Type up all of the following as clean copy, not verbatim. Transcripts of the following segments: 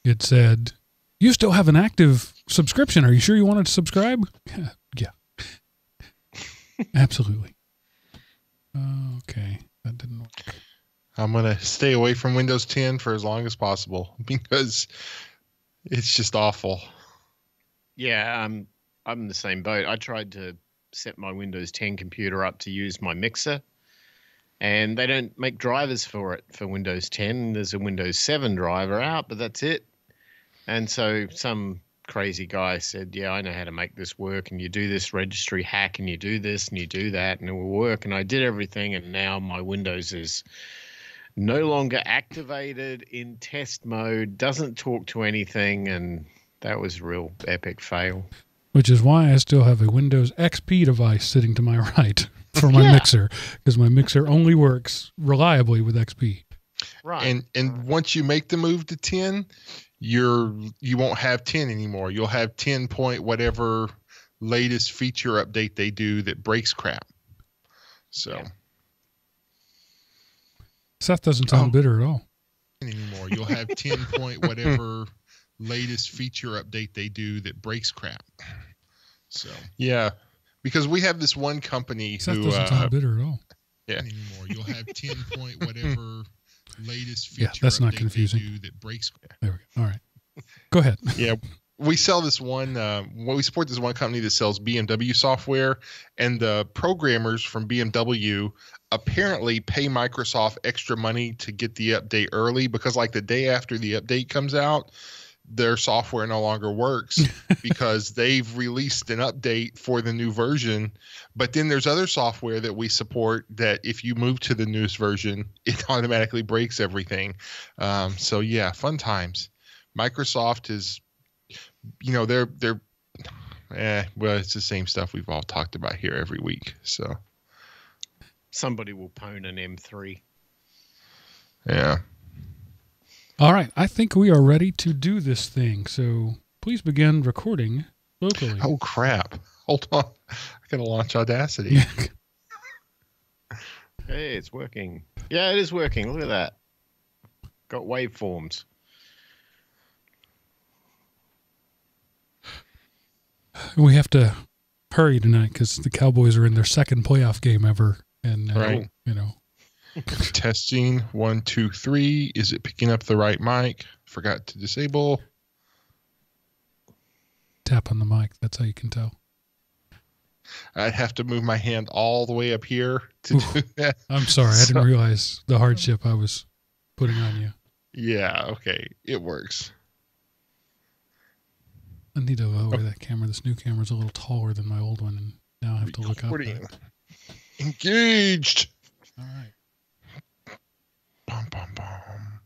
it said, "You still have an active subscription. Are you sure you wanted to subscribe?" Yeah. Absolutely. Okay. That didn't work. I'm going to stay away from Windows 10 for as long as possible because it's just awful. Yeah, I'm the same boat. I tried to set my Windows 10 computer up to use my mixer, and they don't make drivers for it for Windows 10. There's a Windows 7 driver out, but that's it. And so some crazy guy said, yeah, I know how to make this work, and you do this registry hack, and you do this, and you do that, and it will work. And I did everything, and now my Windows is no longer activated in test mode, doesn't talk to anything, and that was a real epic fail. Which is why I still have a Windows XP device sitting to my right for my mixer, because my mixer only works reliably with XP. Right. And once you make the move to 10, you won't have 10 anymore. You'll have 10 point whatever latest feature update they do that breaks crap. So Seth doesn't sound bitter at all. Anymore. You'll have 10 point whatever latest feature update they do that breaks crap. So yeah, because we have this one company Seth who doesn't sound bitter at all. Yeah. Anymore. You'll have 10 point whatever latest feature that's not update confusing. they do that breaks crap. There we go. All right. Go ahead. Yeah. We sell this one, we support this one company that sells BMW software, and the programmers from BMW apparently pay Microsoft extra money to get the update early because like the day after the update comes out, their software no longer works because they've released an update for the new version. But then there's other software that we support that if you move to the newest version, it automatically breaks everything. So yeah, fun times. Microsoft is, well, it's the same stuff we've all talked about here every week. So somebody will pwn an M3. Yeah. All right. I think we are ready to do this thing. So please begin recording locally. Oh, crap. Hold on. I got to launch Audacity. Hey, it's working. Yeah, it is working. Look at that. Got waveforms. We have to hurry tonight because the Cowboys are in their second playoff game ever. And, right. Testing 1, 2, 3. Is it picking up the right mic? Forgot to disable. Tap on the mic. That's how you can tell. I'd have to move my hand all the way up here to do that. I'm sorry. I didn't realize the hardship I was putting on you. Yeah. Okay. It works. I need to lower that camera. This new camera's a little taller than my old one, and now I have to look up. Engaged. All right. Bum, bum, bum.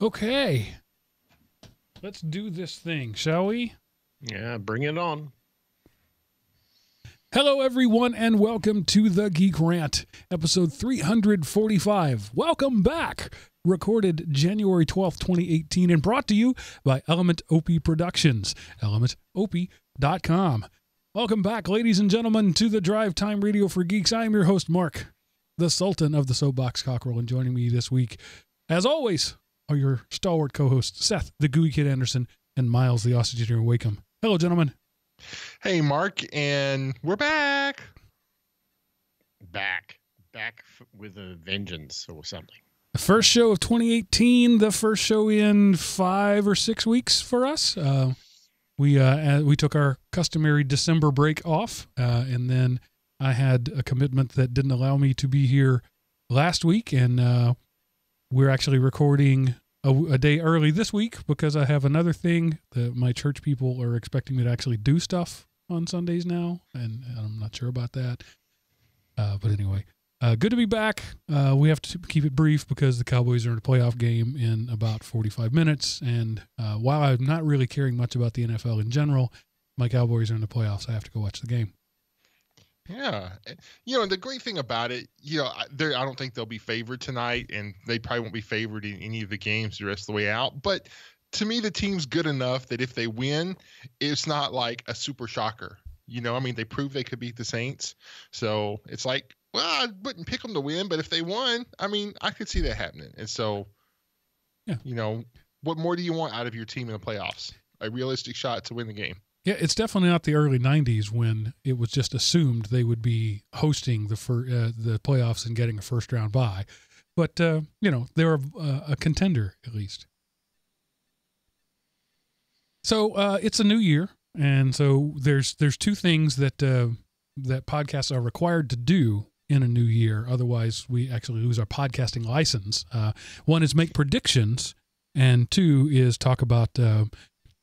Okay. Let's do this thing, shall we? Yeah, bring it on. Hello, everyone, and welcome to the GeekRant, episode 345. Welcome back. Recorded January 12th, 2018, and brought to you by Element OP Productions, elementop.com. Welcome back, ladies and gentlemen, to the Drive Time Radio for Geeks. I am your host, Mark, the Sultan of the Soapbox Cockerel, and joining me this week, as always, are your stalwart co-hosts, Seth, the Gooey Kid Anderson, and Miles, the Ostrich Eater Wakeham. Hello, gentlemen. Hey, Mark, and we're back. Back with a vengeance or something. The first show of 2018, the first show in 5 or 6 weeks for us. We took our customary December break off, and then I had a commitment that didn't allow me to be here last week, and we're actually recording a day early this week because I have another thing that my church people are expecting me to actually do stuff on Sundays now, and I'm not sure about that. But anyway, good to be back. We have to keep it brief because the Cowboys are in a playoff game in about 45 minutes, and while I'm not really caring much about the NFL in general, my Cowboys are in the playoffs. I have to go watch the game. Yeah. The great thing about it, I don't think they'll be favored tonight, and they probably won't be favored in any of the games the rest of the way out. But to me, the team's good enough that if they win, it's not like a super shocker. They proved they could beat the Saints. So it's like, well, I wouldn't pick them to win, but if they won, I could see that happening. And so Yeah. You know, what more do you want out of your team in the playoffs? A realistic shot to win the game. Yeah, it's definitely not the early '90s when it was just assumed they would be hosting the playoffs and getting a first round bye, but they're a contender at least. So it's a new year, and so there's two things that that podcasts are required to do in a new year. Otherwise, we actually lose our podcasting license. One is make predictions, and two is talk about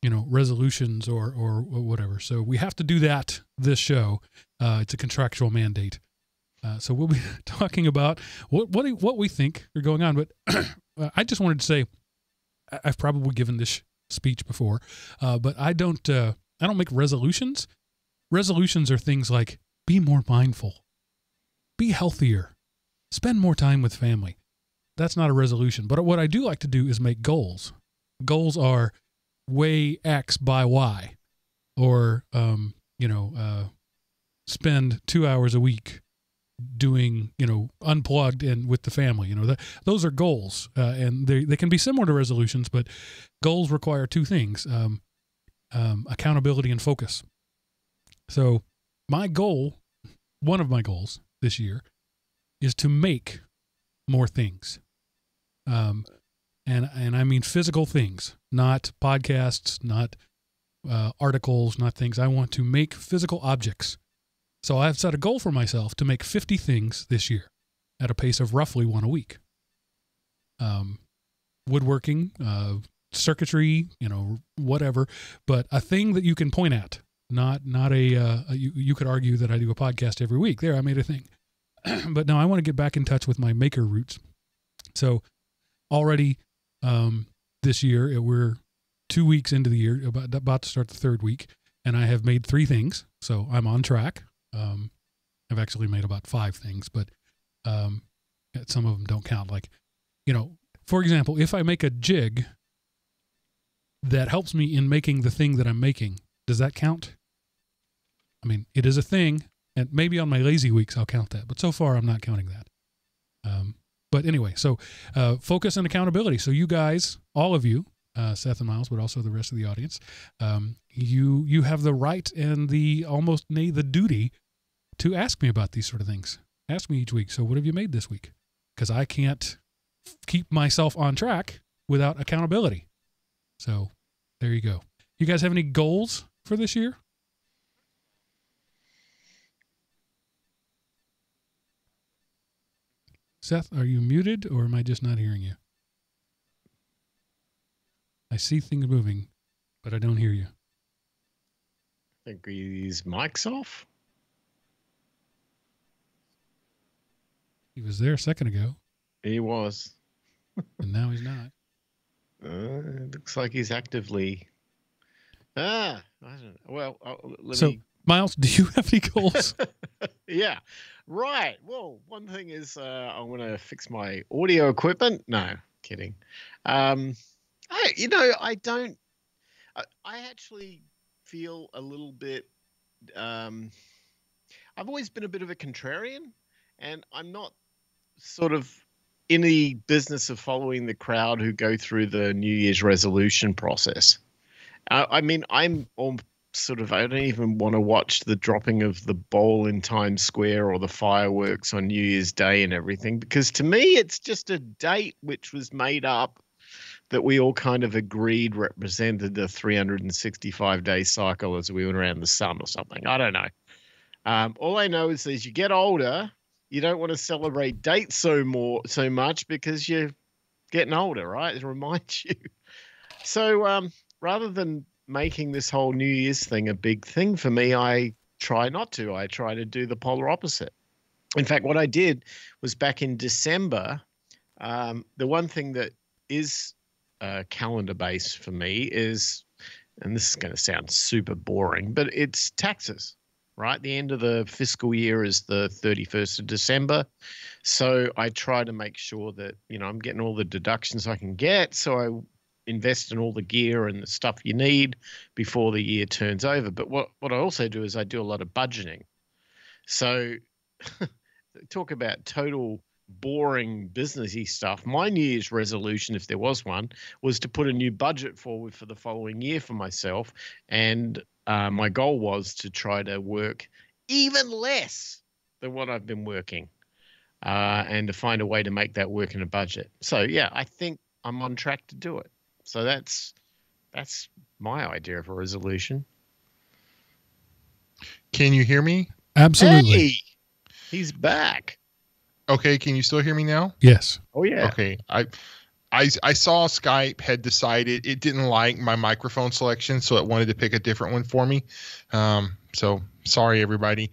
resolutions or whatever. So we have to do that this show. It's a contractual mandate. So we'll be talking about what we think are going on. But I just wanted to say, I've probably given this speech before, but I don't make resolutions. Resolutions are things like be more mindful, be healthier, spend more time with family. That's not a resolution. But what I do like to do is make goals. Goals are weigh X by Y, or spend 2 hours a week doing unplugged and with the family. Those are goals, and they can be similar to resolutions, but goals require two things: accountability and focus. So one of my goals this year is to make more things. And I mean physical things, not podcasts, not articles, not things. I want to make physical objects. So I've set a goal for myself to make 50 things this year at a pace of roughly one a week. Woodworking, circuitry, whatever, but a thing that you can point at, not you could argue that I do a podcast every week. There, I made a thing. But no, I want to get back in touch with my maker roots. So already this year, we're 2 weeks into the year, about to start the third week, and I have made 3 things, so I'm on track. I've actually made about 5 things, but some of them don't count. Like, for example, if I make a jig that helps me in making the thing that I'm making, does that count? I mean, it is a thing, and maybe on my lazy weeks I'll count that, but so far I'm not counting that. But anyway, so focus and accountability. So you guys, all of you, Seth and Miles, but also the rest of the audience, you have the right and the duty to ask me about these sort of things. Ask me each week. So what have you made this week? Because I can't keep myself on track without accountability. So there you go. You guys have any goals for this year? Seth, are you muted, or am I just not hearing you? I see things moving, but I don't hear you. I think his mic's off. He was there a second ago. He was. And now he's not. It looks like he's actively... I don't know. Well, Miles, do you have any goals? Yeah, right. Well, one thing is I want to fix my audio equipment. No, kidding. I actually feel a little bit. I've always been a bit of a contrarian, and I'm not sort of in the business of following the crowd who go through the New Year's resolution process. I mean, I'm all sort of, I don't even want to watch the dropping of the bowl in Times Square or the fireworks on New Year's Day and everything, because to me, it's just a date which was made up that we all kind of agreed represented the 365-day cycle as we went around the sun or something. I don't know. All I know is as you get older, you don't want to celebrate dates so much because you're getting older, right? It reminds you. So rather than making this whole New Year's thing a big thing for me, I try not to. I try to do the polar opposite. In fact, what I did was back in December, the one thing that is calendar-based for me is, and this is going to sound super boring, but it's taxes, right? The end of the fiscal year is the 31st of December. So I try to make sure that, I'm getting all the deductions I can get. So I invest in all the gear and the stuff you need before the year turns over. But what I also do is I do a lot of budgeting. So talk about total boring businessy stuff. My New Year's resolution, if there was one, was to put a new budget forward for the following year for myself. And my goal was to try to work even less than what I've been working, and to find a way to make that work in a budget. So, yeah, I think I'm on track to do it. So that's my idea of a resolution. Can you hear me? Absolutely. Hey, he's back. Okay, can you still hear me now? Yes. Oh, yeah. Okay. I saw Skype had decided it didn't like my microphone selection, so it wanted to pick a different one for me. So sorry, everybody.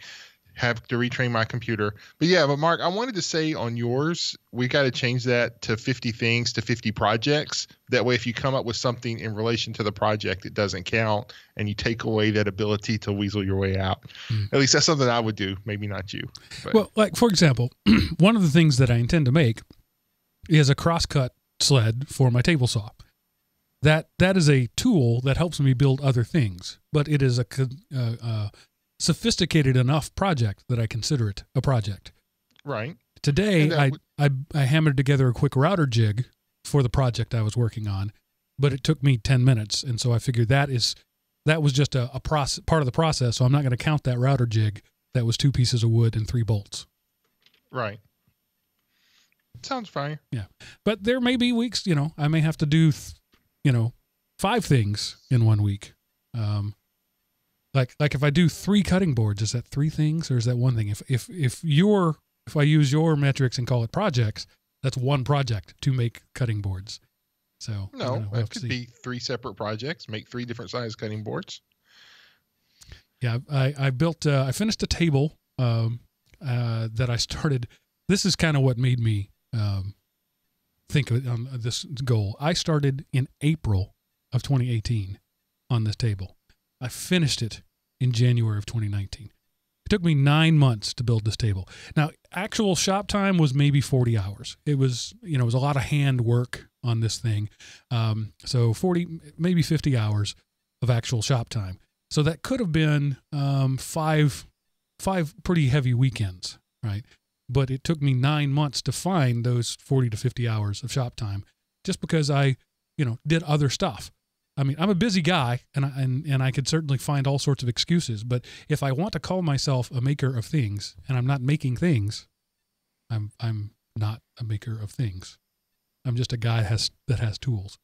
Have to retrain my computer. But yeah, but Mark, I wanted to say on yours, we got to change that to 50 things to 50 projects. That way, if you come up with something in relation to the project, it doesn't count, and you take away that ability to weasel your way out. At least that's something I would do. Maybe not you. But. Well, like for example, one of the things that I intend to make is a crosscut sled for my table saw. That is a tool that helps me build other things, but it is a sophisticated enough project that I consider it a project. Right. Today, I hammered together a quick router jig for the project I was working on, but it took me 10 minutes, and so I figured that was just a part of the process, so I'm not going to count that router jig. That was 2 pieces of wood and 3 bolts. Right. Sounds fine. Yeah. But there may be weeks, I may have to do, 5 things in 1 week. Like if I do 3 cutting boards, is that 3 things or is that 1 thing? If I use your metrics and call it projects, that's 1 project to make cutting boards. So no, it could be 3 separate projects. Make 3 different size cutting boards. Yeah, I finished a table that I started. This is kind of what made me think of this goal. I started in April of 2018 on this table. I finished it in January of 2019. It took me 9 months to build this table. Now, actual shop time was maybe 40 hours. It was, it was a lot of hand work on this thing. So 40, maybe 50 hours of actual shop time. So that could have been 5 pretty heavy weekends, right? But it took me 9 months to find those 40 to 50 hours of shop time just because I, did other stuff. I mean, I'm a busy guy, and I could certainly find all sorts of excuses. But if I want to call myself a maker of things, and I'm not making things, I'm not a maker of things. I'm just a guy that has tools.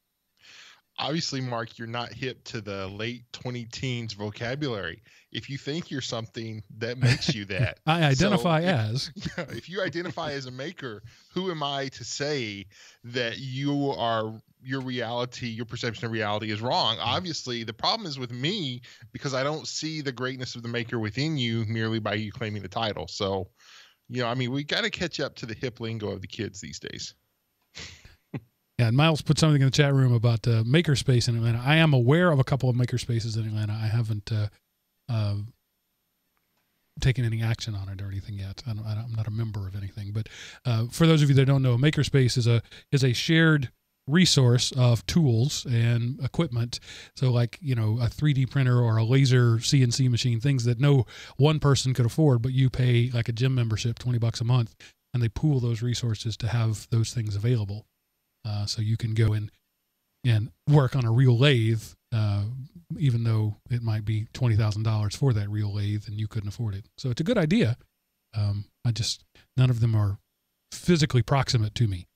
Obviously, Mark, you're not hip to the late 20-teens vocabulary. If you think you're something, that makes you that. I identify as. If you identify as a maker, who am I to say that your reality, your perception of reality is wrong? Obviously, the problem is with me because I don't see the greatness of the maker within you merely by you claiming the title. So, we got to catch up to the hip lingo of the kids these days. Yeah, and Miles put something in the chat room about makerspace in Atlanta. I am aware of a couple of makerspaces in Atlanta. I haven't taken any action on it or anything yet. I'm not a member of anything. But for those of you that don't know, a makerspace is a shared resource of tools and equipment. So like, a 3D printer or a laser CNC machine, things that no one person could afford, but you pay like a gym membership, $20 a month, and they pool those resources to have those things available. So you can go in and work on a real lathe, even though it might be $20,000 for that real lathe and you couldn't afford it. So it's a good idea. None of them are physically proximate to me.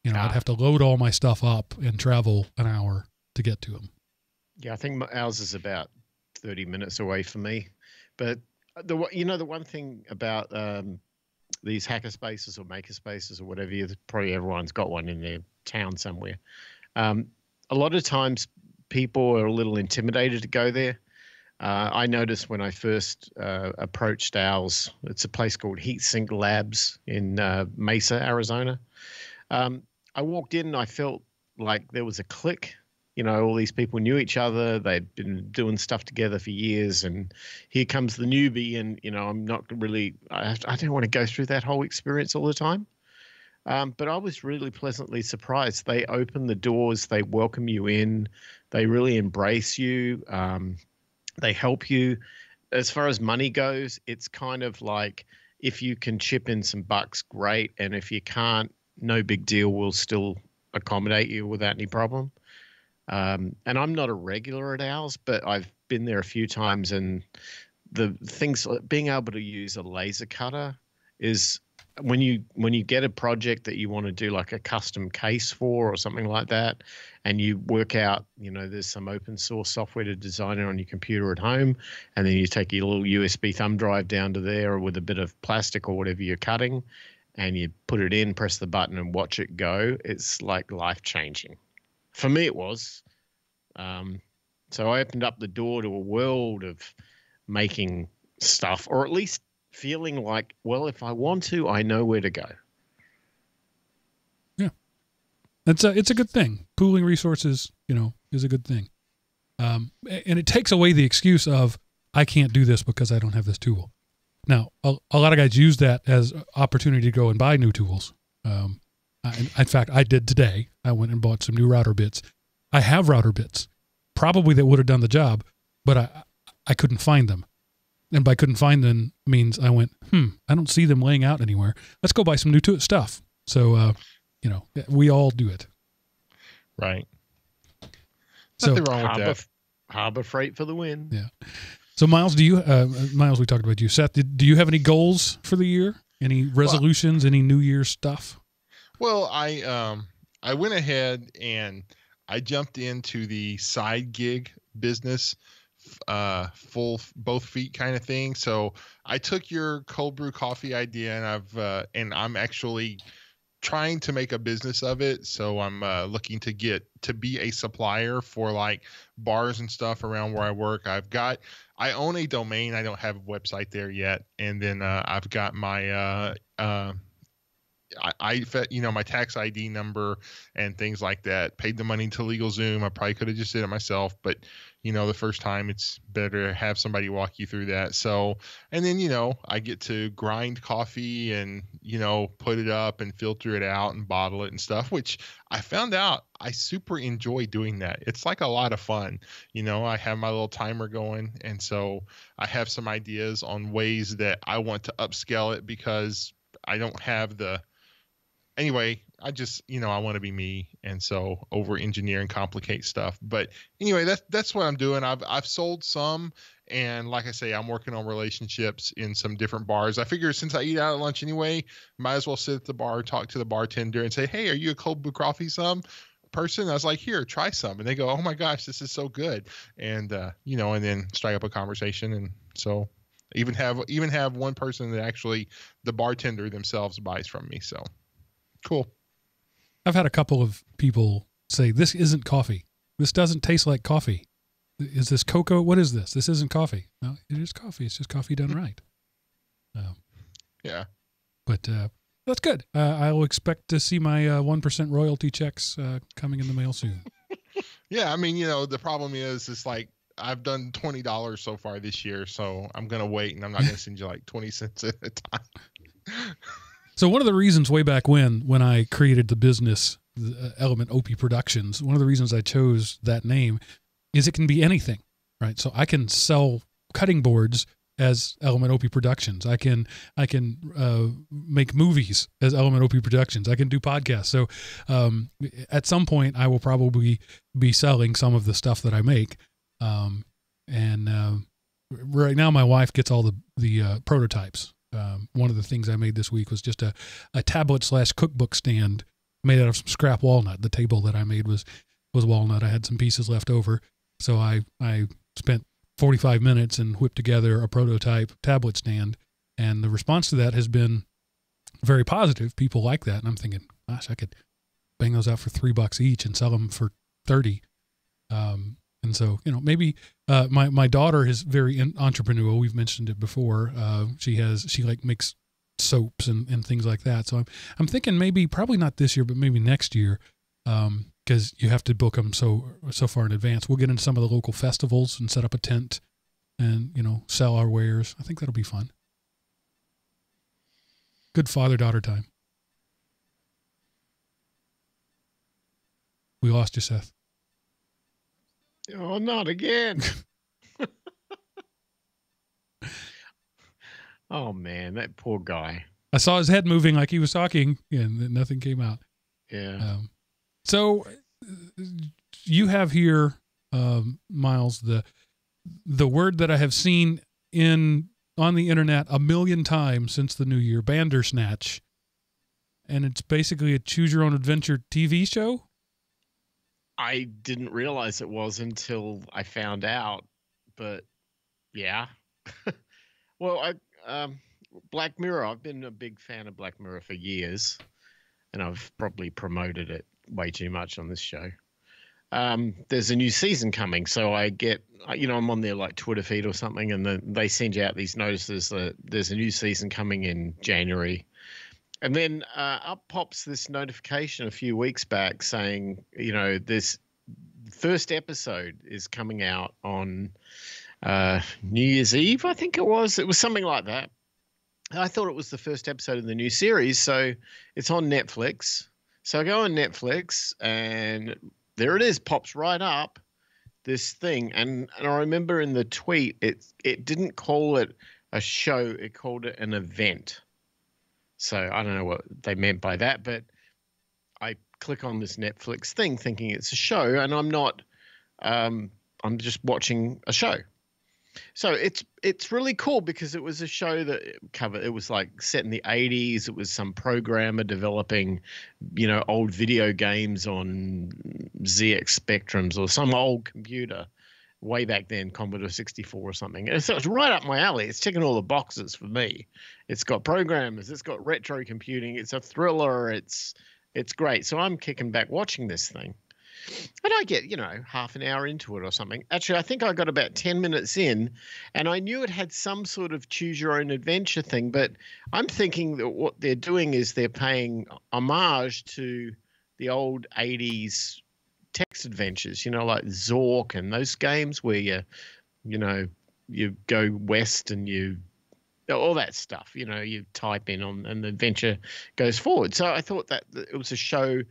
I'd have to load all my stuff up and travel an hour to get to them. Yeah, I think ours is about 30 minutes away from me. But the one thing about these hacker spaces or maker spaces or whatever, probably everyone's got one in their town somewhere. A lot of times people are a little intimidated to go there. I noticed when I first approached ours, it's a place called Heatsink Labs in Mesa, Arizona. I walked in and I felt like there was a click. All these people knew each other. They'd been doing stuff together for years. And here comes the newbie. And, I'm not really, I don't want to go through that whole experience all the time. But I was really pleasantly surprised. They open the doors. They welcome you in. They really embrace you. They help you. As far as money goes, it's kind of like if you can chip in some bucks, great. And if you can't, no big deal. We'll still accommodate you without any problem. And I'm not a regular at Owls, but I've been there a few times, and the things, being able to use a laser cutter is when you get a project that you want to do like a custom case for or something like that, and you work out, there's some open source software to design it on your computer at home, and then you take your little USB thumb drive down to there with a bit of plastic or whatever you're cutting, and you put it in, press the button, and watch it go. It's like life-changing. For me, it was. So I opened up the door to a world of making stuff, or at least feeling like, well, if I want to, I know where to go. Yeah. It's a good thing. Pooling resources, is a good thing. And it takes away the excuse of, I can't do this because I don't have this tool. Now, a lot of guys use that as opportunity to go and buy new tools. In fact, I did today. I went and bought some new router bits. I have router bits, probably that would have done the job, but I couldn't find them. And by couldn't find them means I went, I don't see them laying out anywhere. Let's go buy some new stuff. So, we all do it. Right. So, nothing wrong with that. Harbor Freight for the win. Yeah. So, Miles, Miles, we talked about you. Seth, do you have any goals for the year? Any resolutions? Any New Year's stuff? Well, I went ahead and I jumped into the side gig business, full both feet kind of thing. So I took your cold brew coffee idea, and I'm actually trying to make a business of it. So I'm looking to get to be a supplier for like bars and stuff around where I work. I own a domain. I don't have a website there yet. And then I've got my my tax ID number and things like that. Paid the money to LegalZoom. I probably could have just did it myself, but the first time it's better to have somebody walk you through that. So, and then I get to grind coffee and put it up and filter it out and bottle it and stuff, which I found out I super enjoy doing that. It's like a lot of fun. I have my little timer going, and so I have some ideas on ways that I want to upscale it because I don't have the. Anyway, I just, I want to be me, and so over engineer and complicate stuff. But anyway, that's what I'm doing. I've sold some, and like I say, I'm working on relationships in some different bars. I figure since I eat out at lunch anyway, might as well sit at the bar, talk to the bartender, and say, "Hey, are you a cold brew coffee person?" I was like, "Here, try some," and they go, "Oh my gosh, this is so good," and and then strike up a conversation, and so even have one person that actually the bartender themselves buys from me. So. Cool. I've had a couple of people say, this isn't coffee. This doesn't taste like coffee. Is this cocoa? What is this? This isn't coffee. No, it is coffee. It's just coffee done right. Yeah. But that's good. I'll expect to see my 1% royalty checks coming in the mail soon. Yeah. I mean, the problem is it's like I've done $20 so far this year, so I'm going to wait, and I'm not going to send you like 20 cents at a time. So one of the reasons way back when I created the business, Element OP Productions, one of the reasons I chose that name is it can be anything, right? So I can sell cutting boards as Element OP Productions. I can make movies as Element OP Productions. I can do podcasts. So at some point I will probably be selling some of the stuff that I make. Right now my wife gets all the prototypes. One of the things I made this week was just a tablet/cookbook stand made out of some scrap walnut. The table that I made was walnut. I had some pieces left over. So I spent 45 minutes and whipped together a prototype tablet stand. And the response to that has been very positive. People like that. And I'm thinking, gosh, I could bang those out for $3 each and sell them for 30. And so, maybe my daughter is very entrepreneurial. We've mentioned it before. She makes soaps and things like that. So I'm thinking probably not this year, but maybe next year, because you have to book them so far in advance. We'll get into some of the local festivals and set up a tent and, sell our wares. I think that'll be fun. Good father-daughter time. We lost you, Seth. Oh, not again. Oh man, that poor guy. I saw his head moving like he was talking, and nothing came out. Yeah. So you have here, Miles, the word that I have seen on the internet 1 million times since the new year, Bandersnatch. And it's basically a choose your own adventure TV show. I didn't realize it was until I found out, but yeah. Well, Black Mirror, I've been a big fan of Black Mirror for years, and I've probably promoted it way too much on this show. There's a new season coming, so I get, I'm on their like Twitter feed or something, and they send you out these notices that there's a new season coming in January. And then up pops this notification a few weeks back saying, this first episode is coming out on New Year's Eve, I think it was. It was something like that. I thought it was the first episode of the new series, so it's on Netflix. So I go on Netflix, and there it is, pops right up, this thing. And I remember in the tweet, it didn't call it a show, it called it an event. So I don't know what they meant by that, but I click on this Netflix thing thinking it's a show, and I'm not. I'm just watching a show. So it's really cool because it was a show that it was like set in the 80s. It was some programmer developing, old video games on ZX Spectrums or some old computer way back then, Commodore 64 or something. And so it's right up my alley. It's ticking all the boxes for me. It's got programmers. It's got retro computing. It's a thriller. It's great. So I'm kicking back watching this thing. And I get, half an hour into it or something. Actually, I think I got about 10 minutes in, and I knew it had some sort of choose your own adventure thing, but I'm thinking that what they're doing is they're paying homage to the old 80s text adventures, like Zork and those games where you go west and all that stuff, you type in on and the adventure goes forward. So I thought that it was a show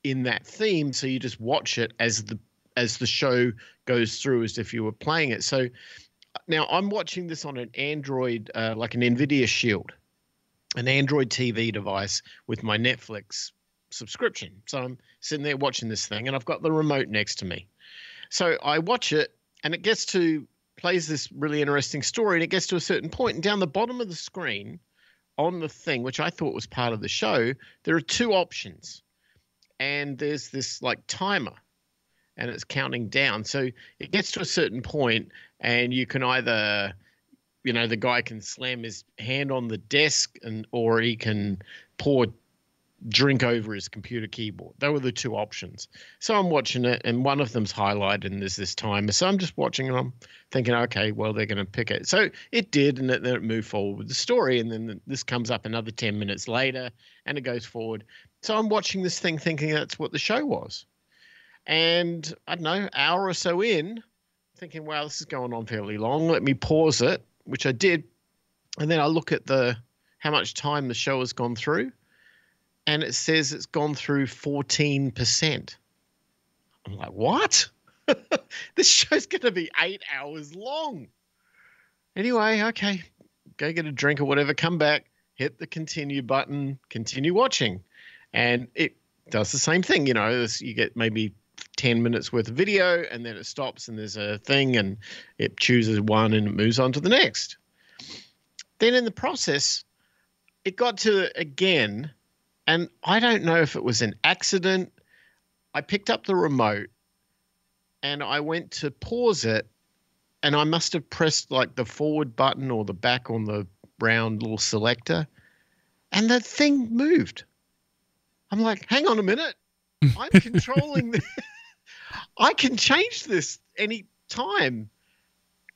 in that theme, so you just watch it as the show goes through as if you were playing it. So now I'm watching this on an Android, like an NVIDIA Shield, an Android TV device with my Netflix subscription. So I'm sitting there watching this thing, and I've got the remote next to me. So I watch it, and it plays this really interesting story, and it gets to a certain point, and down the bottom of the screen on the thing, which I thought was part of the show, there are two options. And there's this like timer, and it's counting down. So it gets to a certain point, and you can either, the guy can slam his hand on the desk, or he can pour drink over his computer keyboard. They were the two options. So I'm watching it, and one of them's highlighted, and there's this timer. So I'm just watching, and I'm thinking, okay, well, they're going to pick it. So it did, and then it moved forward with the story, and then this comes up another 10 minutes later, and it goes forward. So I'm watching this thing thinking that's what the show was. And I don't know, hour or so in, thinking, wow, this is going on fairly long. Let me pause it, which I did. And then I look at how much time the show has gone through. And it says it's gone through 14%. I'm like, what? This show's going to be 8 hours long. Anyway, okay, go get a drink or whatever, come back, hit the continue button, continue watching. And it does the same thing. You get maybe 10 minutes worth of video, and then it stops, and there's a thing, and it chooses one and it moves on to the next. Then in the process, it got to again, and I don't know if it was an accident. I picked up the remote, and I went to pause it, and I must have pressed like the forward button or the back on the round little selector, and the thing moved. I'm like, hang on a minute. I'm controlling this. I can change this any time.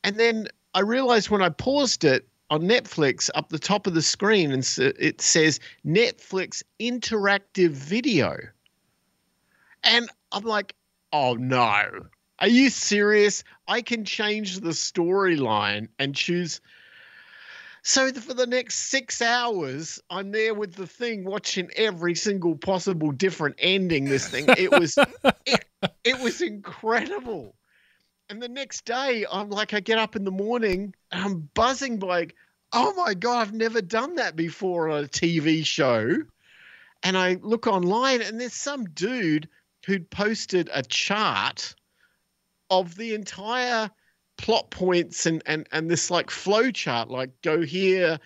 And then I realized when I paused it on Netflix, up the top of the screen, and it says Netflix interactive video. And I'm like, oh no. Are you serious? I can change the storyline and choose. So for the next 6 hours, I'm there with the thing watching every single possible different ending. This thing, it was incredible. And the next day, I'm like, I get up in the morning, and I'm buzzing like, oh my God, I've never done that before on a TV show. And I look online and there's some dude who'd posted a chart of the entire plot points and this like flow chart, like go here,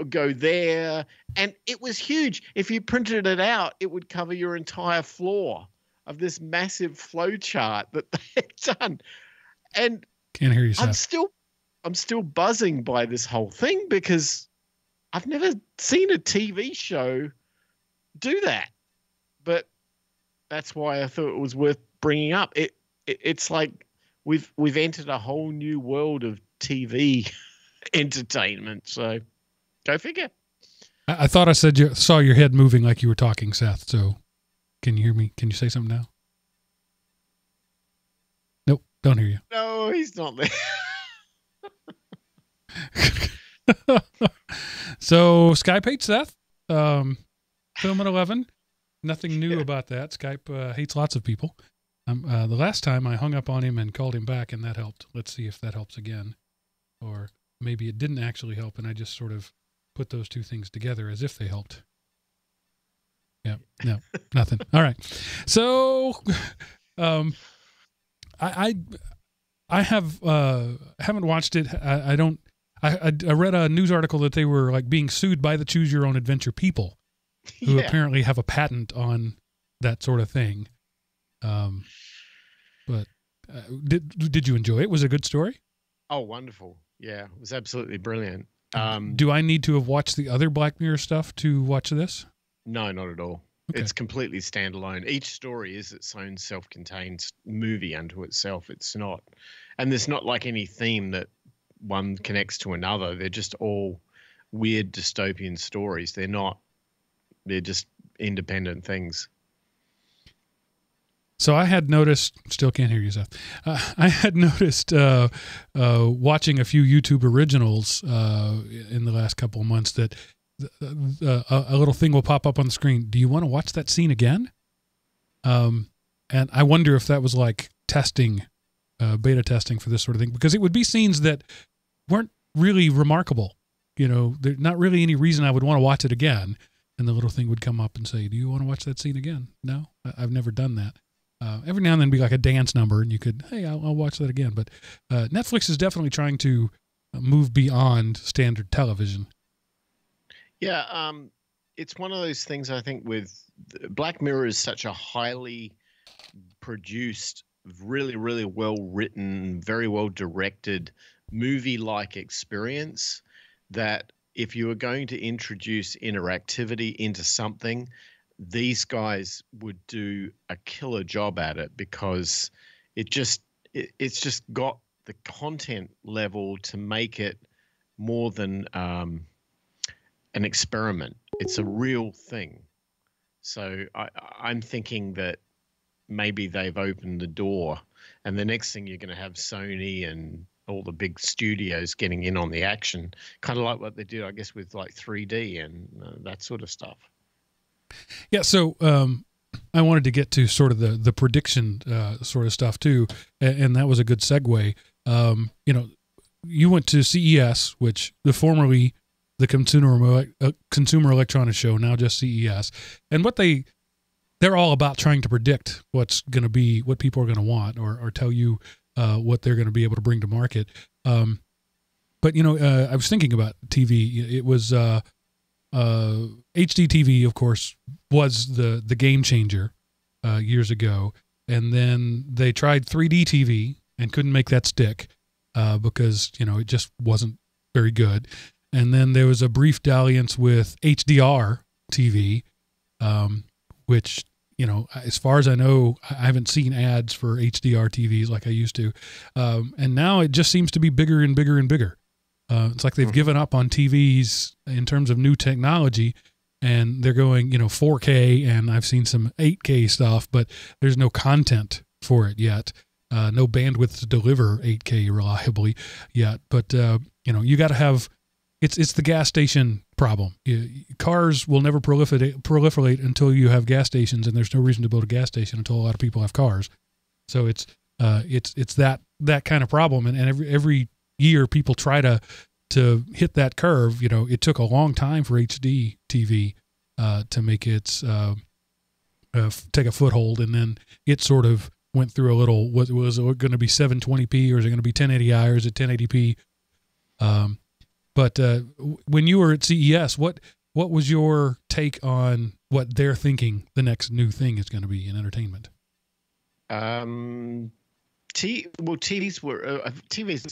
go there. And it was huge. If you printed it out, it would cover your entire floor of this massive flow chart that they had done. And Can't hear you, Seth. I'm still buzzing by this whole thing because I've never seen a TV show do that. But that's why I thought it was worth bringing up. It's like we've entered a whole new world of TV entertainment. So go figure. I thought I saw your head moving like you were talking, Seth. So can you hear me? Can you say something now? Nope, don't hear you. No, he's not there. So Skype hates Seth. Film at 11. Nothing new about that. Skype hates lots of people. The last time I hung up on him and called him back, and that helped. Let's see if that helps again. Or maybe it didn't actually help, and I just sort of put those two things together as if they helped. Yeah, no, nothing. All right. So I haven't watched it. I read a news article that they were like being sued by the Choose Your Own Adventure people who apparently have a patent on that sort of thing. But did you enjoy it? Was it a good story? Oh, wonderful. Yeah, it was absolutely brilliant. Do I need to have watched the other Black Mirror stuff to watch this? No, not at all. Okay. It's completely standalone. Each story is its own self-contained movie unto itself. It's not. And there's not like any theme that one connects to another. They're just all weird dystopian stories. They're just independent things. So I had noticed, still can't hear you, Seth. I had noticed watching a few YouTube originals in the last couple of months that a little thing will pop up on the screen. Do you want to watch that scene again? And I wonder if that was like testing, beta testing for this sort of thing, because it would be scenes that weren't really remarkable. You know, there's not really any reason I would want to watch it again. And the little thing would come up and say, do you want to watch that scene again? No, I've never done that. Every now and then it'd be like a dance number and you could, hey, I'll watch that again. But Netflix is definitely trying to move beyond standard television. Yeah, it's one of those things I think with Black Mirror is such a highly produced, really, really well written, very well directed movie-like experience that if you were going to introduce interactivity into something, these guys would do a killer job at it because it's just got the content level to make it more than an experiment. It's a real thing. So I'm thinking that maybe they've opened the door and the next thing you're going to have Sony and all the big studios getting in on the action, kind of like what they did, I guess, with like 3D and that sort of stuff. Yeah, so I wanted to get to sort of the prediction sort of stuff too, and that was a good segue. You know, you went to CES, which formerly the Consumer Electronics Show, now just CES, and they're all about trying to predict what's going to be, what people are going to want, or tell you what they're going to be able to bring to market. But you know, I was thinking about TV. It was HD TV, of course, was the game changer years ago, and then they tried 3D TV and couldn't make that stick because you know it just wasn't very good. And then there was a brief dalliance with HDR TV, which, you know, as far as I know, I haven't seen ads for HDR TVs like I used to. And now it just seems to be bigger and bigger and bigger. It's like they've given up on TVs in terms of new technology, and they're going, you know, 4K, and I've seen some 8K stuff, but there's no content for it yet. No bandwidth to deliver 8K reliably yet. But, you know, you got to have... It's the gas station problem. Cars will never proliferate until you have gas stations, and there's no reason to build a gas station until a lot of people have cars. So it's that kind of problem, and every year people try to to hit that curve, it took a long time for HD TV to make its take a foothold, and then it sort of went through a little. Was it going to be 720p, or is it going to be 1080i, or is it 1080p? But when you were at CES, what was your take on what they're thinking the next new thing is going to be in entertainment? TV's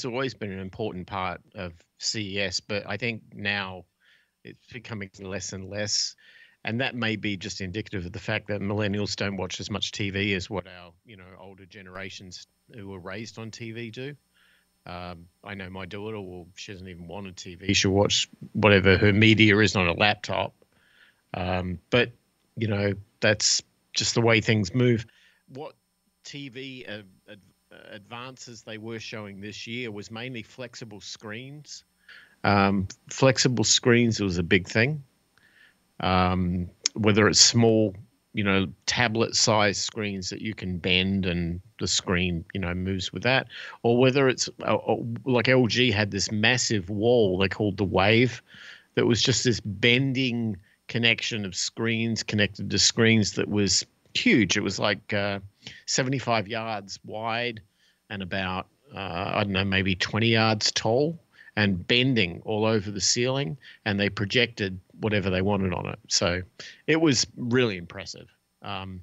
always been an important part of CES, but I think now it's becoming less and less, and that may be just indicative of the fact that millennials don't watch as much TV as what our older generations who were raised on TV do. I know my daughter she doesn't even want a TV. She'll watch whatever her media is on a laptop. But that's just the way things move. What TV advances they were showing this year was mainly flexible screens. Flexible screens was a big thing. Whether it's small, tablet-sized screens that you can bend and the screen, moves with that, or whether it's like LG had this massive wall they called the Wave that was just this bending connection of screens connected to screens that was huge. It was like 75 yards wide and about, I don't know, maybe 20 yards tall, and bending all over the ceiling, and they projected whatever they wanted on it. So it was really impressive. And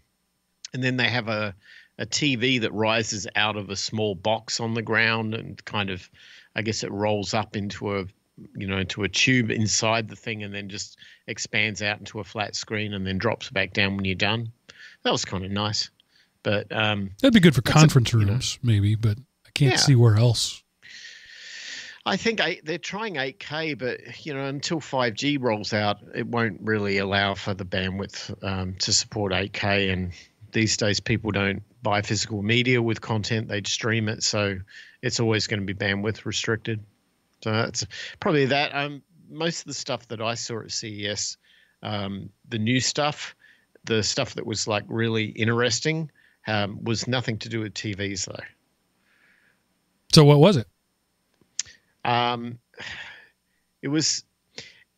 then they have a TV that rises out of a small box on the ground and kind of, I guess it rolls up into a tube inside the thing and then just expands out into a flat screen and then drops back down when you're done. That was kind of nice. But that'd be good for conference rooms, maybe, but I can't see where else. I think they're trying 8K, but until 5G rolls out, it won't really allow for the bandwidth to support 8K. And these days, people don't buy physical media with content; they stream it, so it's always going to be bandwidth restricted. So that's probably that. Most of the stuff that I saw at CES, the new stuff, the stuff that was like really interesting, was nothing to do with TVs though. So what was it?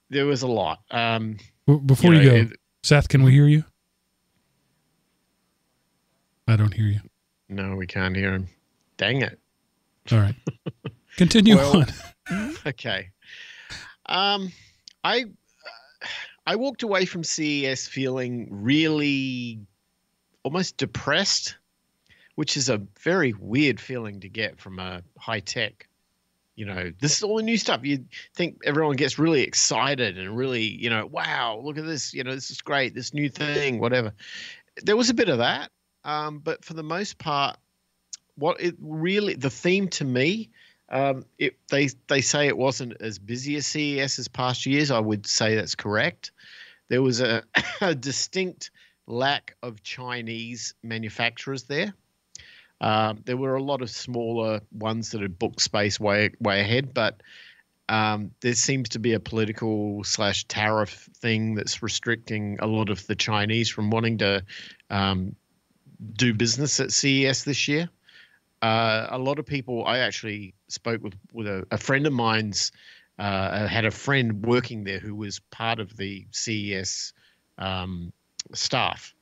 There was a lot. Before you go, Seth, can we hear you? I don't hear you. No, we can't hear him. Dang it. All right. Continue on. Okay. I walked away from CES feeling really almost depressed, which is a very weird feeling to get from a high tech. This is all the new stuff. You'd think everyone gets really excited and really, wow, look at this. This is great. This new thing, whatever. There was a bit of that. But for the most part, the theme to me, they say it wasn't as busy as CES as past years. I would say that's correct. There was a distinct lack of Chinese manufacturers there. There were a lot of smaller ones that had booked space way ahead, but there seems to be a political / tariff thing that's restricting a lot of the Chinese from wanting to do business at CES this year. A lot of people, I actually spoke with a friend of mine's, had a friend working there who was part of the CES staff.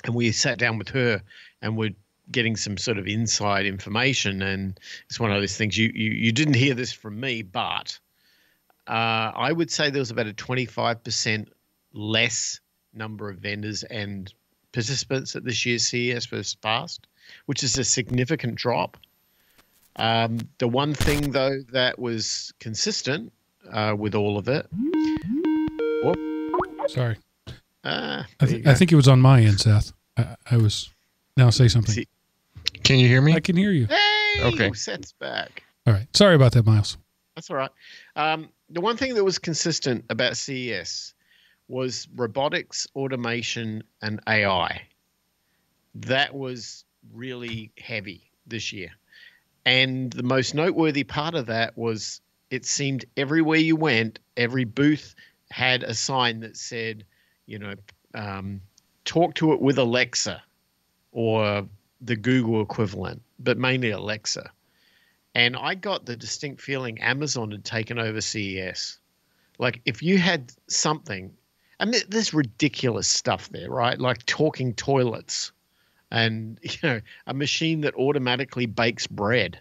And we sat down with her and we're getting some sort of inside information. And it's one of those things, you didn't hear this from me, but I would say there was about a 25% less number of vendors and participants at this year's CES versus past, which is a significant drop. The one thing, though, that was consistent with all of it. Whoop. Sorry. I think it was on my end, Seth. I was. Now say something. Can you hear me? I can hear you. Hey, okay. Seth's back. All right. Sorry about that, Miles. That's all right. The one thing that was consistent about CES was robotics, automation, and AI. That was really heavy this year. And the most noteworthy part of that was it seemed everywhere you went, every booth had a sign that said, talk to it with Alexa or the Google equivalent, but mainly Alexa. And I got the distinct feeling Amazon had taken over CES. Like if you had something, I mean, there's ridiculous stuff there, right? Like talking toilets and, a machine that automatically bakes bread,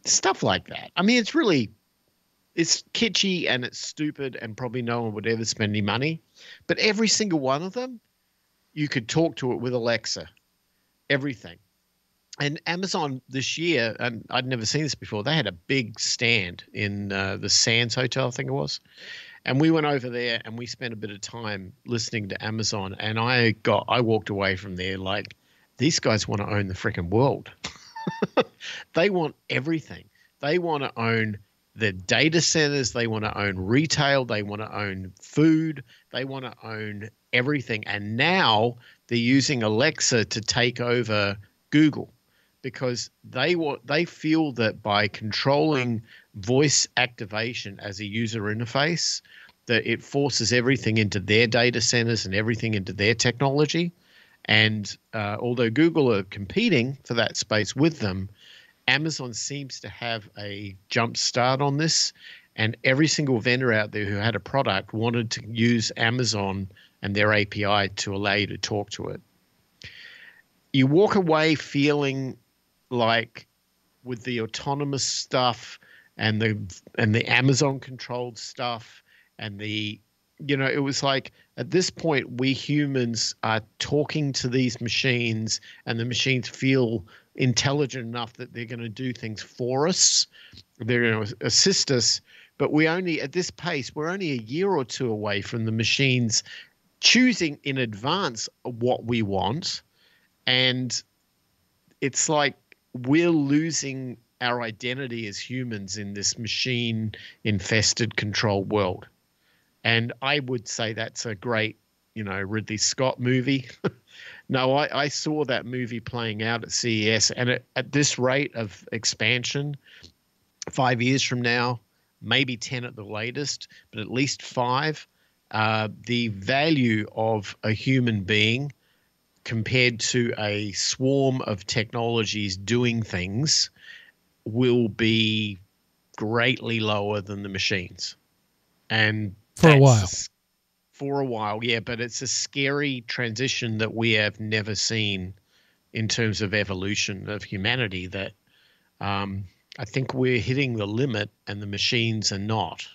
stuff like that. I mean, it's kitschy and it's stupid and probably no one would ever spend any money. But every single one of them, you could talk to it with Alexa, everything. And Amazon this year, and I'd never seen this before, they had a big stand in the Sands Hotel, I think it was. And we went over there and we spent a bit of time listening to Amazon. And I walked away from there like, these guys want to own the freaking world. They want everything. They want to own the data centers. They want to own retail. They want to own food. They want to own everything. And now they're using Alexa to take over Google, because they feel that by controlling voice activation as a user interface, that it forces everything into their data centers and everything into their technology. And although Google are competing for that space with them, Amazon seems to have a jump start on this. And every single vendor out there who had a product wanted to use Amazon and their API to allow you to talk to it. You walk away feeling like with the autonomous stuff and the Amazon controlled stuff and it was like at this point we humans are talking to these machines and the machines feel intelligent enough that they're going to do things for us. They're going to assist us, but at this pace, we're only a year or two away from the machines choosing in advance what we want. And it's like we're losing our identity as humans in this machine-infested control world. And I would say that's a great, Ridley Scott movie. No, I saw that movie playing out at CES, and at this rate of expansion, 5 years from now, maybe 10 at the latest, but at least 5, the value of a human being compared to a swarm of technologies doing things will be greatly lower than the machines. And for a while, yeah, but it's a scary transition that we have never seen in terms of evolution of humanity, that I think we're hitting the limit and the machines are not.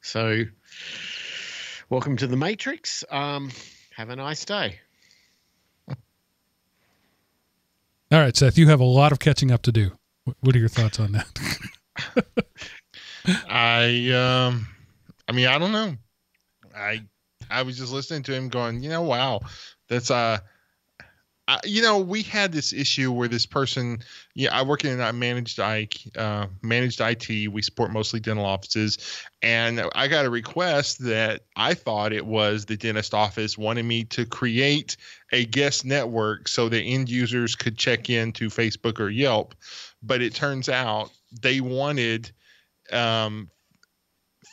So welcome to the Matrix. Have a nice day. All right, Seth, you have a lot of catching up to do. What are your thoughts on that? I mean, I don't know. I was just listening to him going, wow, that's we had this issue where this person, I work in managed IT. We support mostly dental offices, and I got a request that I thought it was the dentist office wanted me to create a guest network so that end users could check in to Facebook or Yelp, but it turns out they wanted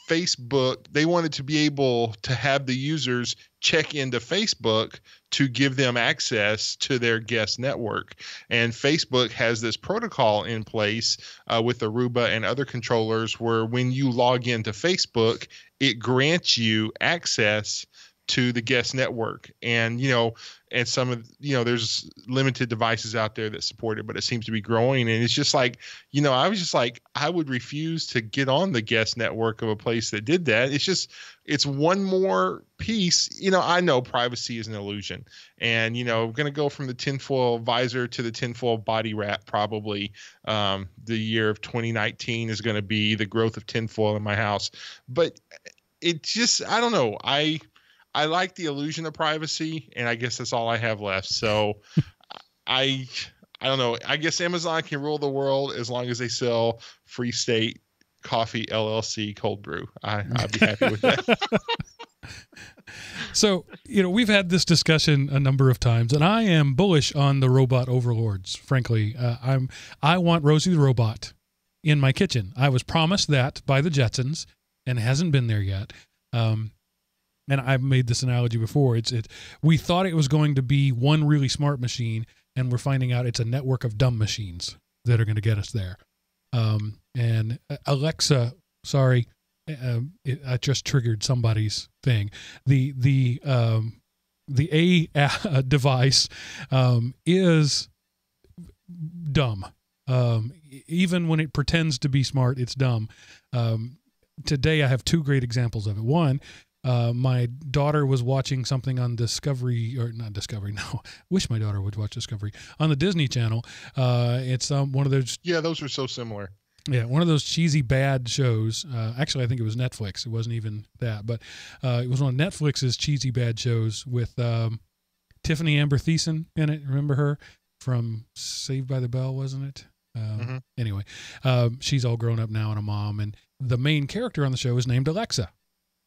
Facebook, they wanted to be able to have the users check into Facebook to give them access to their guest network. And Facebook has this protocol in place with Aruba and other controllers where when you log into Facebook, it grants you access to the guest network. And, and some of, there's limited devices out there that support it, but it seems to be growing. And it's just like, I was just like, I would refuse to get on the guest network of a place that did that. It's one more piece. I know privacy is an illusion, and, I'm going to go from the tinfoil visor to the tinfoil body wrap. Probably the year of 2019 is going to be the growth of tinfoil in my house. But it just, I don't know. I like the illusion of privacy, and I guess that's all I have left. So I don't know. I guess Amazon can rule the world as long as they sell Free State Coffee LLC cold brew. I'd be happy with that. So, we've had this discussion a number of times, and I am bullish on the robot overlords. Frankly, I want Rosie the robot in my kitchen. I was promised that by the Jetsons, and hasn't been there yet. And I've made this analogy before. We thought it was going to be one really smart machine, and we're finding out it's a network of dumb machines that are going to get us there. And Alexa, sorry, I just triggered somebody's thing. The A device is dumb. Even when it pretends to be smart, it's dumb. Today I have two great examples of it. One, my daughter was watching something on Discovery, or not Discovery, no, wish my daughter would watch Discovery, on the Disney Channel. It's one of those. Yeah, those are so similar. Yeah, one of those cheesy bad shows. Actually, I think it was Netflix. It wasn't even that, but it was one of Netflix's cheesy bad shows with Tiffany Amber Thiessen in it. Remember her from Saved by the Bell, wasn't it? Anyway, she's all grown up now and a mom, and the main character on the show is named Alexa.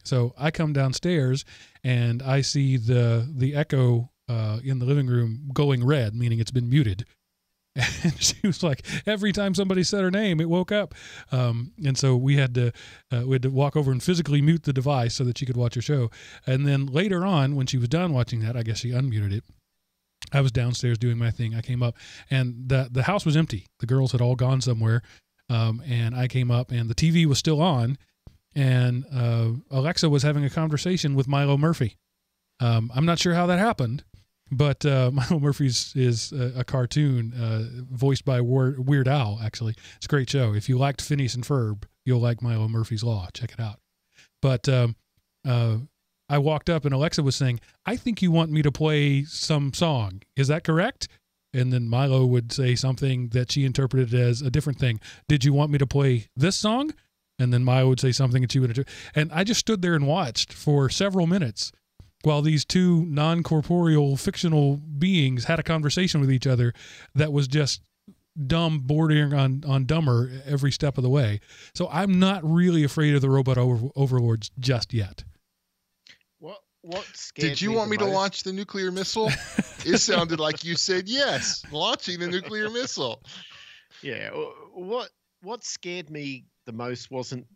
So I come downstairs and I see the Echo in the living room going red, meaning it's been muted. And she was like, every time somebody said her name, it woke up. And so we had to walk over and physically mute the device so that she could watch her show. And then later on, when she was done watching that, I guess she unmuted it. I was downstairs doing my thing. I came up and the house was empty. The girls had all gone somewhere. And I came up and the TV was still on. And Alexa was having a conversation with Milo Murphy. I'm not sure how that happened. But Milo Murphy is a cartoon voiced by Weird Al, actually. It's a great show. If you liked Phineas and Ferb, you'll like Milo Murphy's Law. Check it out. But I walked up and Alexa was saying, I think you want me to play some song. Is that correct? And then Milo would say something that she interpreted as a different thing. Did you want me to play this song? And then Milo would say something and she would. And I just stood there and watched for several minutes while these two non-corporeal fictional beings had a conversation with each other that was just dumb, bordering on dumber every step of the way. So I'm not really afraid of the robot overlords just yet. What scared Did you me want the me to most- launch the nuclear missile? It sounded like you said yes, launching the nuclear missile. Yeah. What scared me the most wasn't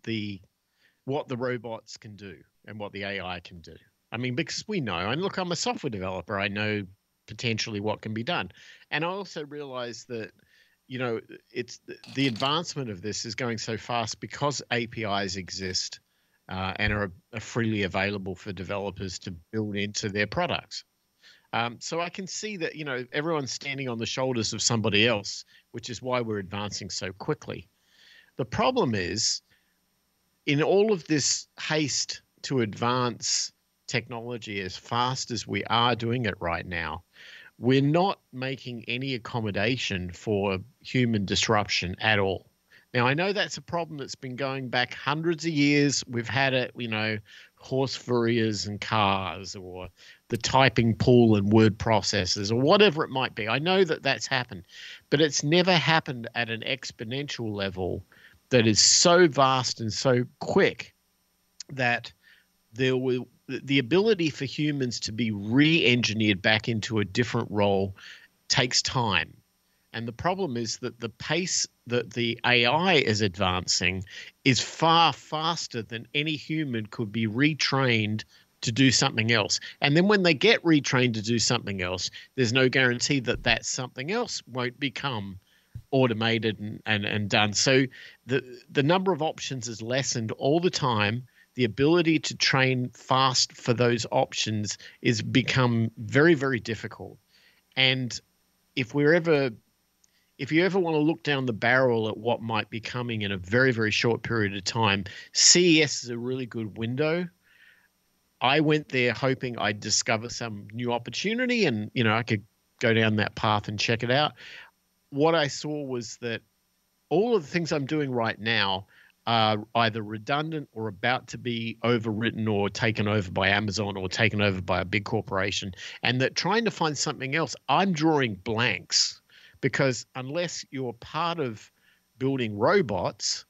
what the robots can do and what the AI can do. I mean, because we know, and look, I'm a software developer. I know potentially what can be done. And I also realize that, it's the advancement of this is going so fast because APIs exist and are freely available for developers to build into their products. So I can see that, everyone's standing on the shoulders of somebody else, which is why we're advancing so quickly. The problem is, in all of this haste to advance technology as fast as we are doing it right now, we're not making any accommodation for human disruption at all. Now, I know that's a problem that's been going back hundreds of years. We've had it, horse furriers and cars, or the typing pool and word processors, or whatever it might be. I know that that's happened, but it's never happened at an exponential level that is so vast and so quick that the ability for humans to be re-engineered back into a different role takes time. And the problem is that the pace that the AI is advancing is far faster than any human could be retrained to do something else. And then when they get retrained to do something else, there's no guarantee that that something else won't become automated and done. So the number of options is lessened all the time. The ability to train fast for those options is become very, very difficult. And if you ever want to look down the barrel at what might be coming in a very, very short period of time, CES is a really good window. I went there hoping I'd discover some new opportunity and, I could go down that path and check it out. What I saw was that all of the things I'm doing right now are either redundant or about to be overwritten or taken over by Amazon or taken over by a big corporation, and that trying to find something else, I'm drawing blanks, because unless you're part of building robots,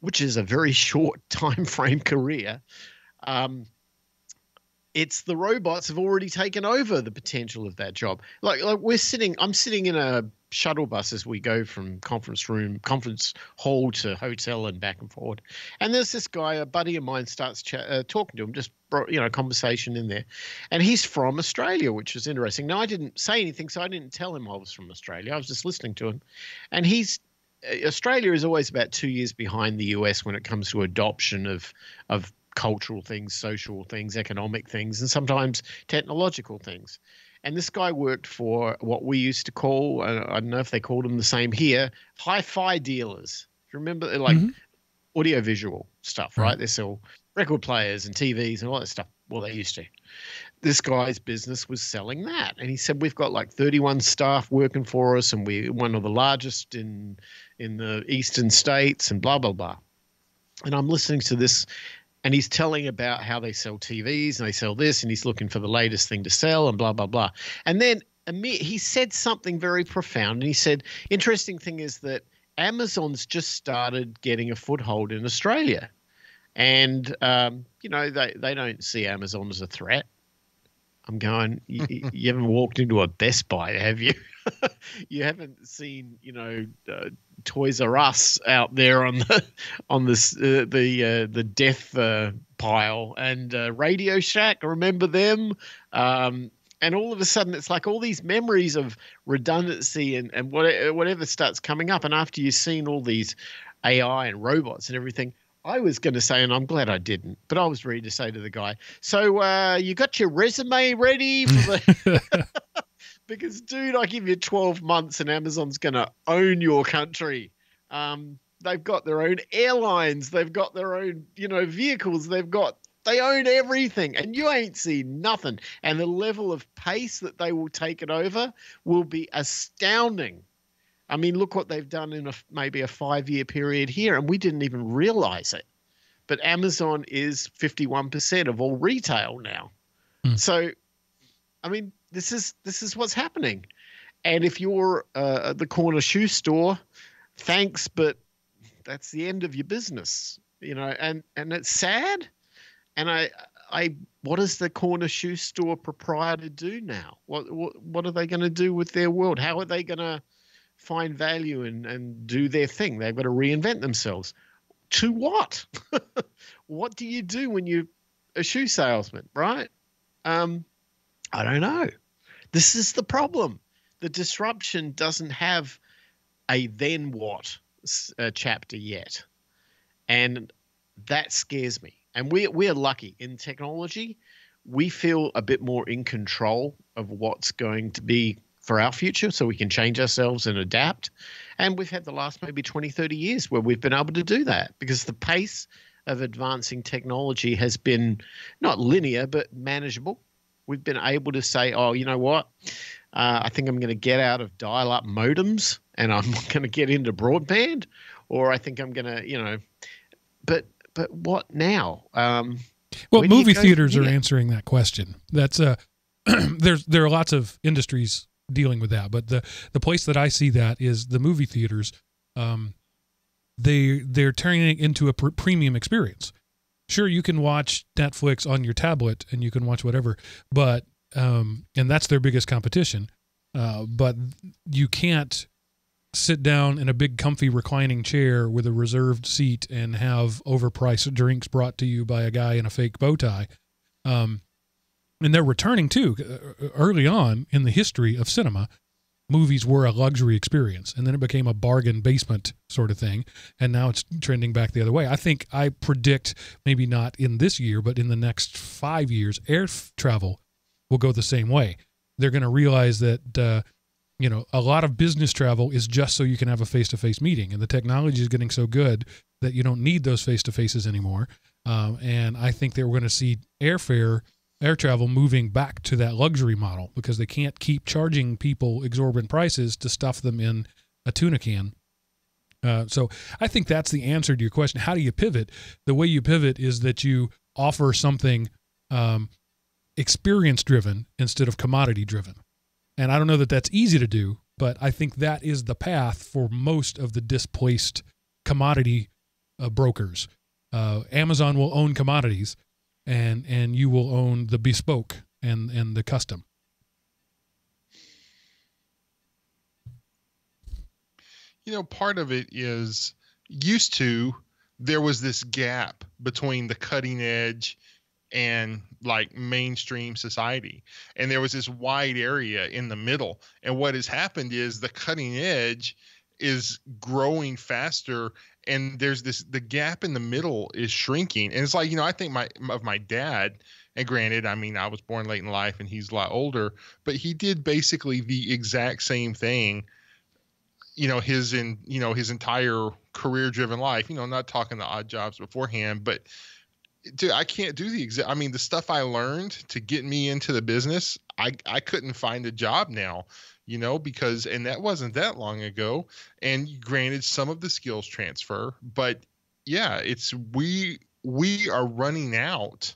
which is a very short time frame career, it's the robots have already taken over the potential of that job. Like I'm sitting in a shuttle bus as we go from conference hall to hotel and back and forward. And there's this guy, a buddy of mine, starts talking to him, just brought, conversation in there. And he's from Australia, which is interesting. Now, I didn't say anything, so I didn't tell him I was from Australia. I was just listening to him. And he's Australia is always about 2 years behind the US when it comes to adoption of cultural things, social things, economic things, and sometimes technological things. And this guy worked for what we used to call, I don't know if they called them the same here, hi-fi dealers. Do you remember, like audiovisual stuff, right? They sell record players and TVs and all that stuff. Well, they used to. This guy's business was selling that. And he said, we've got like 31 staff working for us, and we're one of the largest in the eastern states, and blah, blah, blah. And I'm listening to this, and he's telling about how they sell TVs and they sell this, and he's looking for the latest thing to sell and blah, blah, blah. And then he said something very profound. And he said, interesting thing is that Amazon's just started getting a foothold in Australia. And, you know, they don't see Amazon as a threat. I'm going, you haven't walked into a Best Buy, have you? You haven't seen, you know, Toys R Us out there on the death pile, and Radio Shack. Remember them? And all of a sudden, it's like all these memories of redundancy and whatever starts coming up. And after you've seen all these AI and robots and everything, I was going to say, and I'm glad I didn't, but I was ready to say to the guy, so you got your resume ready for the because, dude, I give you 12 months and Amazon's going to own your country. They've got their own airlines. They've got their own, you know, vehicles. They own everything, and you ain't seen nothing. And the level of pace that they will take it over will be astounding. I mean, look what they've done in maybe a 5-year period here, and we didn't even realize it. But Amazon is 51% of all retail now. So, I mean, this is what's happening. And if you're the corner shoe store, thanks, but that's the end of your business, you know. And it's sad. And what does the corner shoe store proprietor do now? What are they going to do with their world? How are they going to find value and do their thing? They've got to reinvent themselves. To what? What do you do when you're a shoe salesman, right? I don't know. This is the problem. The disruption doesn't have a then what chapter yet. And that scares me. And we're lucky in technology. We feel a bit more in control of what's going to be for our future, so we can change ourselves and adapt. And we've had the last maybe 20, 30 years where we've been able to do that because the pace of advancing technology has been not linear, but manageable. We've been able to say, oh, you know what? I think I'm going to get out of dial-up modems and I'm going to get into broadband, or I think I'm going to, you know, but what now? Well, movie theaters are answering that question. That's there are lots of industries dealing with that, but the place that I see that is the movie theaters. They're turning it into a premium experience. Sure, you can watch Netflix on your tablet and you can watch whatever, but and that's their biggest competition. But you can't sit down in a big comfy reclining chair with a reserved seat and have overpriced drinks brought to you by a guy in a fake bow tie. And they're returning too. Early on in the history of cinema, movies were a luxury experience, and then it became a bargain basement sort of thing, and now it's trending back the other way. I predict, maybe not in this year, but in the next 5 years, air travel will go the same way. They're going to realize that you know, a lot of business travel is just so you can have a face-to-face meeting, and the technology is getting so good that you don't need those face-to-faces anymore. And I think that we're going to see air travel moving back to that luxury model because they can't keep charging people exorbitant prices to stuff them in a tuna can. So I think that's the answer to your question. How do you pivot? The way you pivot is that you offer something experience-driven instead of commodity-driven. And I don't know that that's easy to do, but I think that is the path for most of the displaced commodity brokers. Amazon will own commodities, and you will own the bespoke and the custom. You know, part of it is there was this gap between the cutting edge and like mainstream society. And there was this wide area in the middle. And what has happened is the cutting edge is growing faster, and there's the gap in the middle is shrinking. And it's like, I think of my dad, and granted, I mean, I was born late in life and he's a lot older, but he did basically the exact same thing, his entire career driven life, not talking the odd jobs beforehand, but dude, I can't do I mean, the stuff I learned to get me into the business, I couldn't find a job now, because, and that wasn't that long ago. And granted, some of the skills transfer, but yeah, we are running out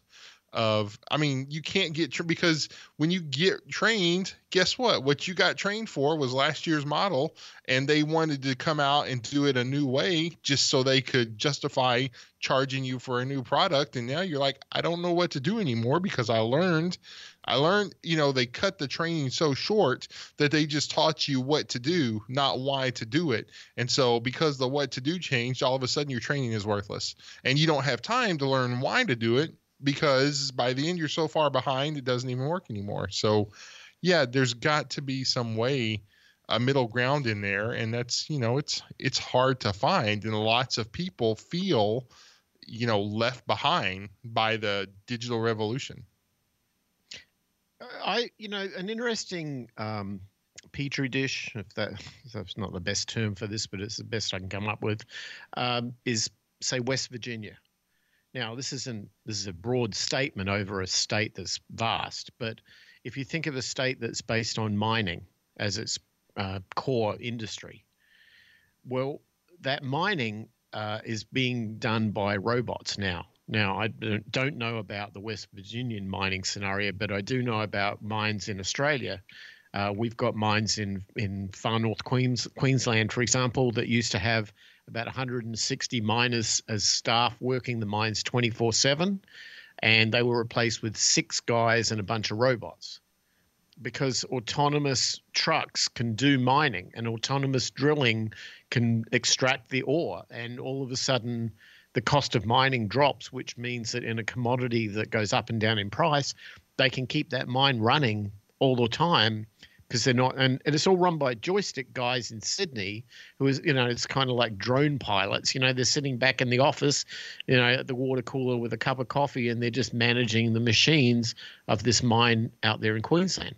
I mean, you can't get because when you get trained, guess what you got trained for was last year's model, and they wanted to come out and do it a new way just so they could justify charging you for a new product. And now you're like, I don't know what to do anymore, because I learned, they cut the training so short that they just taught you what to do, not why to do it. And so because the what to do changed, all of a sudden your training is worthless, and you don't have time to learn why to do it, because by the end you're so far behind it doesn't even work anymore. So yeah, there's got to be some way, a middle ground in there, and that's it's hard to find, and lots of people feel left behind by the digital revolution. An interesting petri dish, if that's not the best term for this, but it's the best I can come up with, is, say, West Virginia. Now, this is a broad statement over a state that's vast, but if you think of a state that's based on mining as its core industry, well, that mining is being done by robots now. Now, I don't know about the West Virginian mining scenario, but I do know about mines in Australia. We've got mines in far north Queensland, for example, that used to have about 160 miners as staff working the mines 24/7, and they were replaced with 6 guys and a bunch of robots, because autonomous trucks can do mining and autonomous drilling can extract the ore, and all of a sudden the cost of mining drops, which means that in a commodity that goes up and down in price, they can keep that mine running all the time, because they're not, and it's all run by joystick guys in Sydney who is, it's kind of like drone pilots. They're sitting back in the office, at the water cooler with a cup of coffee, and they're just managing the machines of this mine out there in Queensland.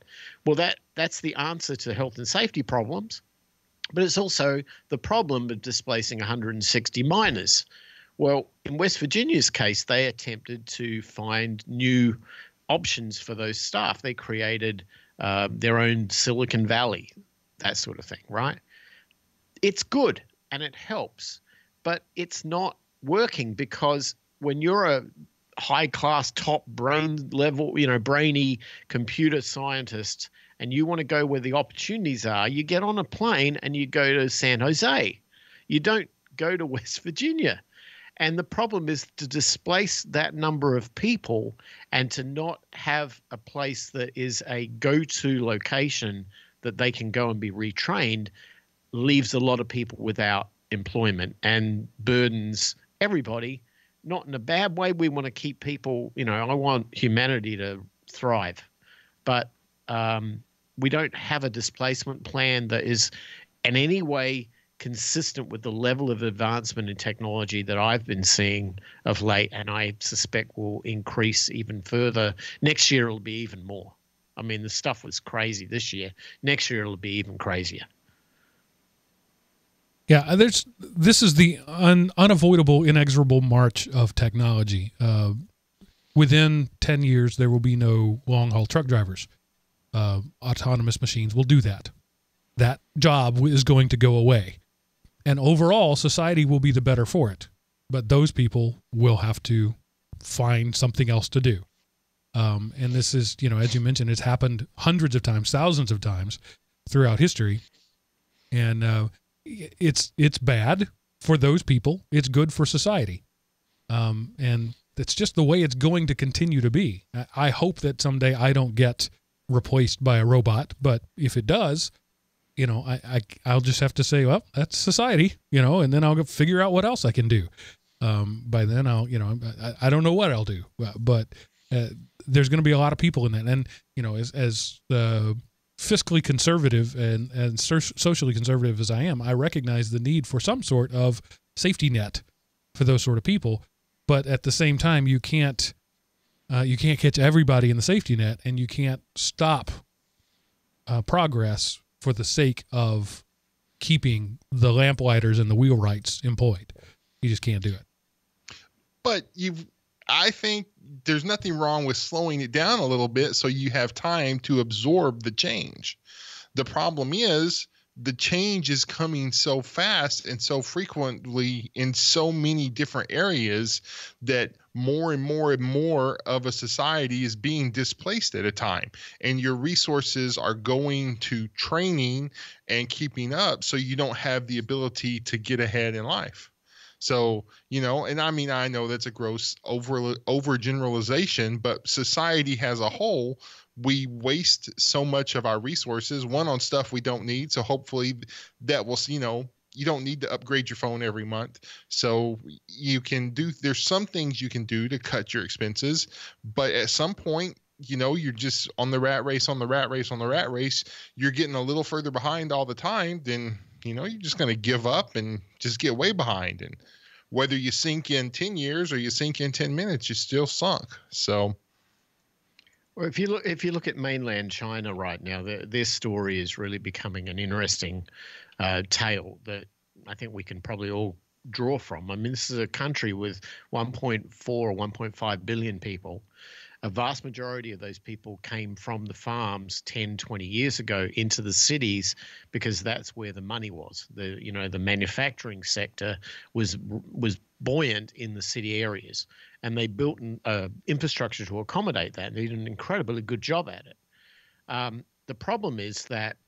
Well, that's the answer to health and safety problems, but it's also the problem of displacing 160 miners. Well, in West Virginia's case, they attempted to find new options for those staff. They created their own Silicon Valley, that sort of thing, right? It's good and it helps, but it's not working, because when you're a high-class, top brain level, brainy computer scientist, and you want to go where the opportunities are, you get on a plane and you go to San Jose. You don't go to West Virginia. And the problem is to displace that number of people and to not have a place that is a go-to location that they can go and be retrained leaves a lot of people without employment and burdens everybody, not in a bad way. We want to keep people, I want humanity to thrive. But we don't have a displacement plan that is in any way consistent with the level of advancement in technology that I've been seeing of late, and I suspect will increase even further. Next year it'll be even more. I mean, the stuff was crazy this year. Next year it'll be even crazier. Yeah, this is the unavoidable, inexorable march of technology. Within 10 years, there will be no long-haul truck drivers. Autonomous machines will do that. That job is going to go away. And overall, society will be the better for it. But those people will have to find something else to do. And this is, as you mentioned, it's happened hundreds of times, thousands of times throughout history. And it's bad for those people. It's good for society. And that's just the way it's going to continue to be. I hope that someday I don't get replaced by a robot, but if it does, I'll just have to say, well, that's society, and then I'll go figure out what else I can do. By then I don't know what I'll do, but there's going to be a lot of people in that. And, as the fiscally conservative and socially conservative as I am, I recognize the need for some sort of safety net for those sort of people. But at the same time, you can't catch everybody in the safety net, and you can't stop progress for the sake of keeping the lamplighters and the wheelwrights employed. You just can't do it. But I think there's nothing wrong with slowing it down a little bit so you have time to absorb the change. The problem is the change is coming so fast and so frequently in so many different areas that more and more and more of a society is being displaced at a time. And your resources are going to training and keeping up, so you don't have the ability to get ahead in life. So, and I mean, I know that's a gross overgeneralization, but society as a whole, we waste so much of our resources, one, on stuff we don't need. So hopefully that will, you don't need to upgrade your phone every month. So there's some things you can do to cut your expenses, but at some point, you're just on the rat race, you're getting a little further behind all the time, then you're just going to give up and just get way behind. And whether you sink in 10 years or you sink in 10 minutes, you're still sunk. So, well, if you look at mainland China right now, their story is really becoming an interesting tale that I think we can probably all draw from. I mean, this is a country with 1.4 or 1.5 billion people. A vast majority of those people came from the farms 10, 20 years ago into the cities because that's where the money was. The manufacturing sector was buoyant in the city areas, and they built an infrastructure to accommodate that. They did an incredibly good job at it. The problem is that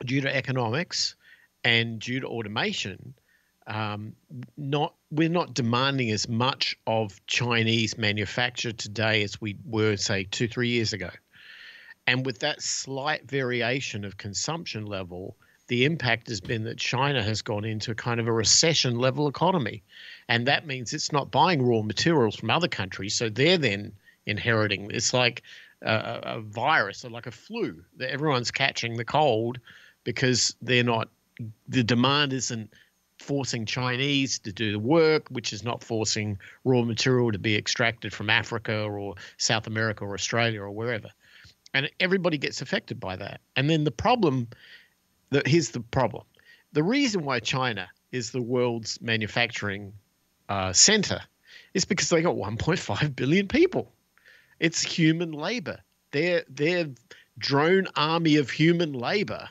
due to economics and due to automation, we're not demanding as much of Chinese manufacture today as we were, say, 2-3 years ago. And with that slight variation of consumption level, the impact has been that China has gone into kind of a recession level economy. And that means it's not buying raw materials from other countries. So they're then inheriting. It's like a virus or like a flu that everyone's catching the cold because the demand isn't forcing Chinese to do the work, which is not forcing raw material to be extracted from Africa or South America or Australia or wherever. And everybody gets affected by that. And then here's the problem. The reason why China is the world's manufacturing center is because they got 1.5 billion people. It's human labor. Their drone army of human labor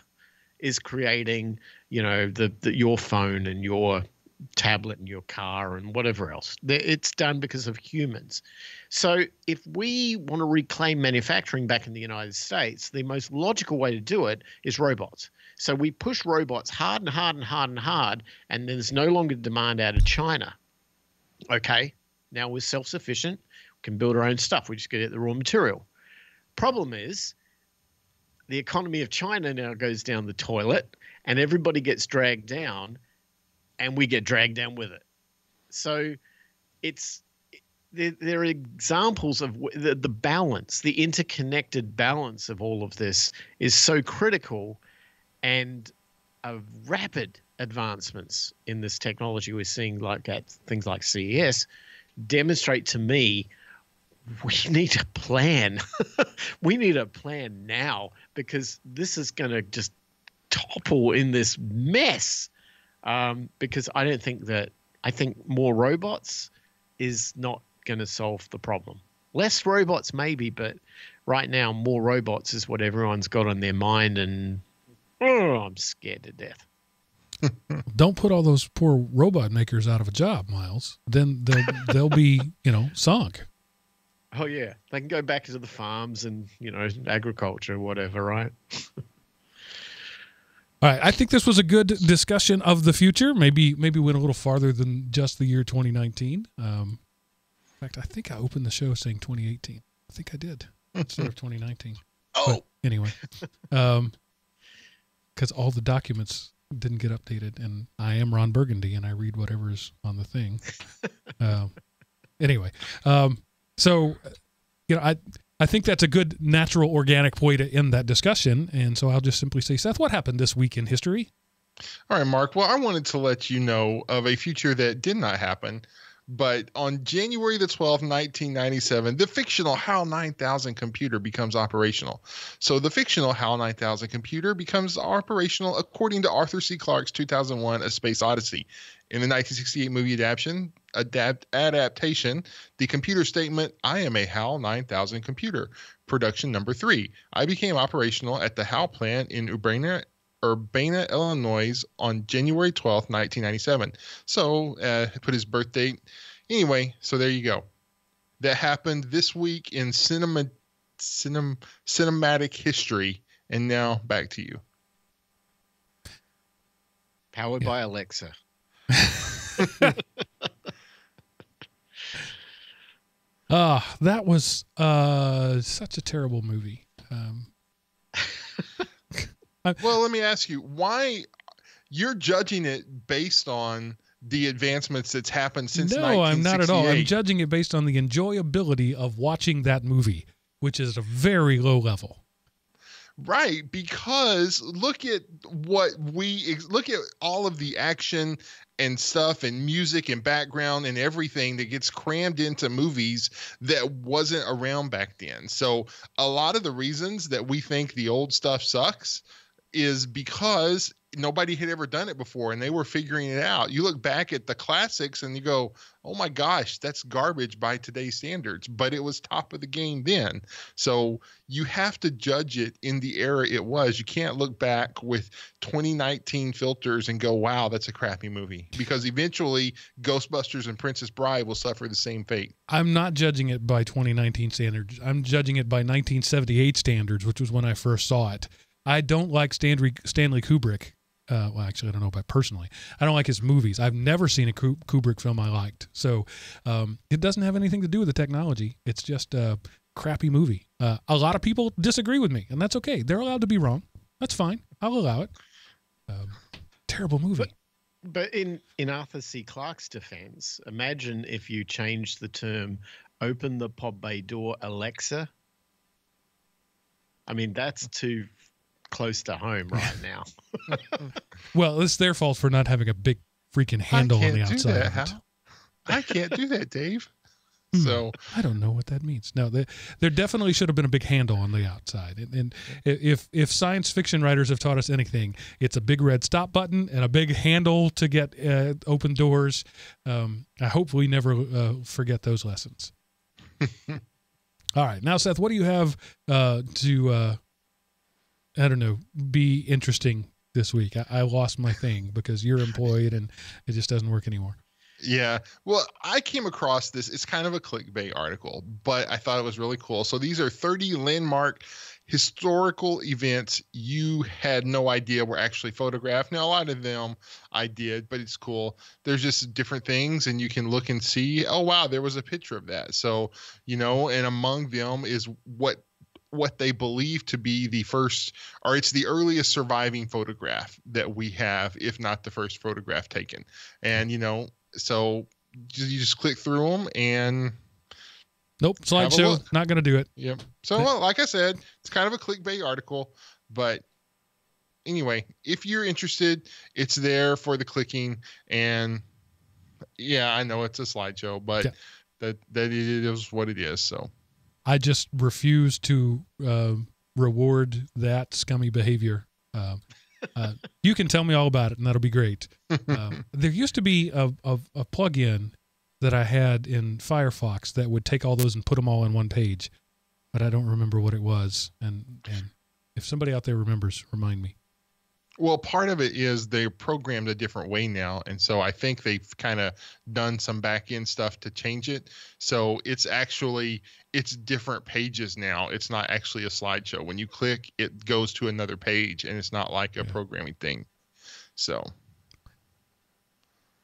is creating, your phone and your tablet and your car and whatever else. It's done because of humans. So if we want to reclaim manufacturing back in the United States, the most logical way to do it is robots. So we push robots hard and hard and hard and hard, and then there's no longer demand out of China. Okay, now we're self-sufficient, we can build our own stuff. We just get the raw material. Problem is, the economy of China now goes down the toilet, and everybody gets dragged down, and we get dragged down with it. So there are examples of the balance, the interconnected balance of all of this is so critical, and rapid advancements in this technology we're seeing, like at things like CES, demonstrate to me we need a plan. We need a plan now, because this is going to just topple in this mess. Because I think more robots is not going to solve the problem. Less robots maybe, but right now more robots is what everyone's got on their mind, and I'm scared to death. Don't put all those poor robot makers out of a job, Miles. Then they'll be, sunk. Oh yeah, they can go back to the farms and agriculture or whatever, right? All right, I think this was a good discussion of the future. Maybe went a little farther than just the year 2019. In fact, I think I opened the show saying 2018. I think I did instead of 2019. Oh, but anyway, because all the documents didn't get updated, and I am Ron Burgundy, and I read whatever's on the thing. Anyway, so I think that's a good, natural, organic way to end that discussion. And so I'll just simply say, Seth, what happened this week in history? All right, Mark. Well, I wanted to let you know of a future that did not happen. But on January the 12th, 1997, the fictional HAL 9000 computer becomes operational. So the fictional HAL 9000 computer becomes operational according to Arthur C. Clarke's 2001 A Space Odyssey. In the 1968 movie adaptation, the computer statement, "I am a HAL 9000 computer," production number 3. I became operational at the HAL plant in Urbana, Illinois on January 12th, 1997. So put his birth date. Anyway, so there you go. That happened this week in cinematic history. And now back to you. Powered by Alexa. That was such a terrible movie. Well, let me ask you, why you're judging it based on the advancements that's happened since 1968? No, I'm not at all. I'm judging it based on the enjoyability of watching that movie, which is a very low level. Right, because look at all of the action and stuff and music and background and everything that gets crammed into movies that wasn't around back then. So a lot of the reasons that we think the old stuff sucks is because nobody had ever done it before and they were figuring it out. You look back at the classics and you go, oh my gosh, that's garbage by today's standards, but it was top of the game then. So you have to judge it in the era it was. You can't look back with 2019 filters and go, wow, that's a crappy movie, because eventually Ghostbusters and Princess Bride will suffer the same fate. I'm not judging it by 2019 standards. I'm judging it by 1978 standards, which was when I first saw it. I don't like Stanley Kubrick. Well, actually, I don't know about personally. I don't like his movies. I've never seen a Kubrick film I liked. So it doesn't have anything to do with the technology. It's just a crappy movie. A lot of people disagree with me, and that's okay. They're allowed to be wrong. That's fine. I'll allow it. Terrible movie. But in Arthur C. Clarke's defense, imagine if you changed the term, "Open the pod bay door, Alexa." I mean, that's too close to home right now. Well, it's their fault for not having a big freaking handle on the outside. I can't do that, Dave. So I don't know what that means. No, there definitely should have been a big handle on the outside. And if science fiction writers have taught us anything, it's a big red stop button and a big handle to get open doors. I hope we never forget those lessons. All right. Now, Seth, what do you have to I don't know, be interesting this week? I lost my thing because you're employed and it just doesn't work anymore. Yeah. Well, I came across this. It's kind of a clickbait article, but I thought it was really cool. So these are 30 landmark historical events you had no idea were actually photographed. Now, a lot of them I did, but it's cool. There's just different things and you can look and see, oh, wow, there was a picture of that. So, and among them is what they believe to be the first, or it's the earliest surviving photograph that we have, if not the first photograph taken. And, so you just click through them and nope, slideshow, not going to do it. Yep. So, well, like I said, it's kind of a clickbait article, but anyway, if you're interested, it's there for the clicking. And yeah, I know it's a slideshow, but that it is what it is. So I just refuse to reward that scummy behavior. You can tell me all about it, and that'll be great. There used to be a plug-in that I had in Firefox that would take all those and put them all in one page, but I don't remember what it was. And if somebody out there remembers, remind me. Well, part of it is they're programmed a different way now. And so I think they've kind of done some back end stuff to change it. So it's different pages now. It's not actually a slideshow. When you click, it goes to another page and it's not like a programming thing. So.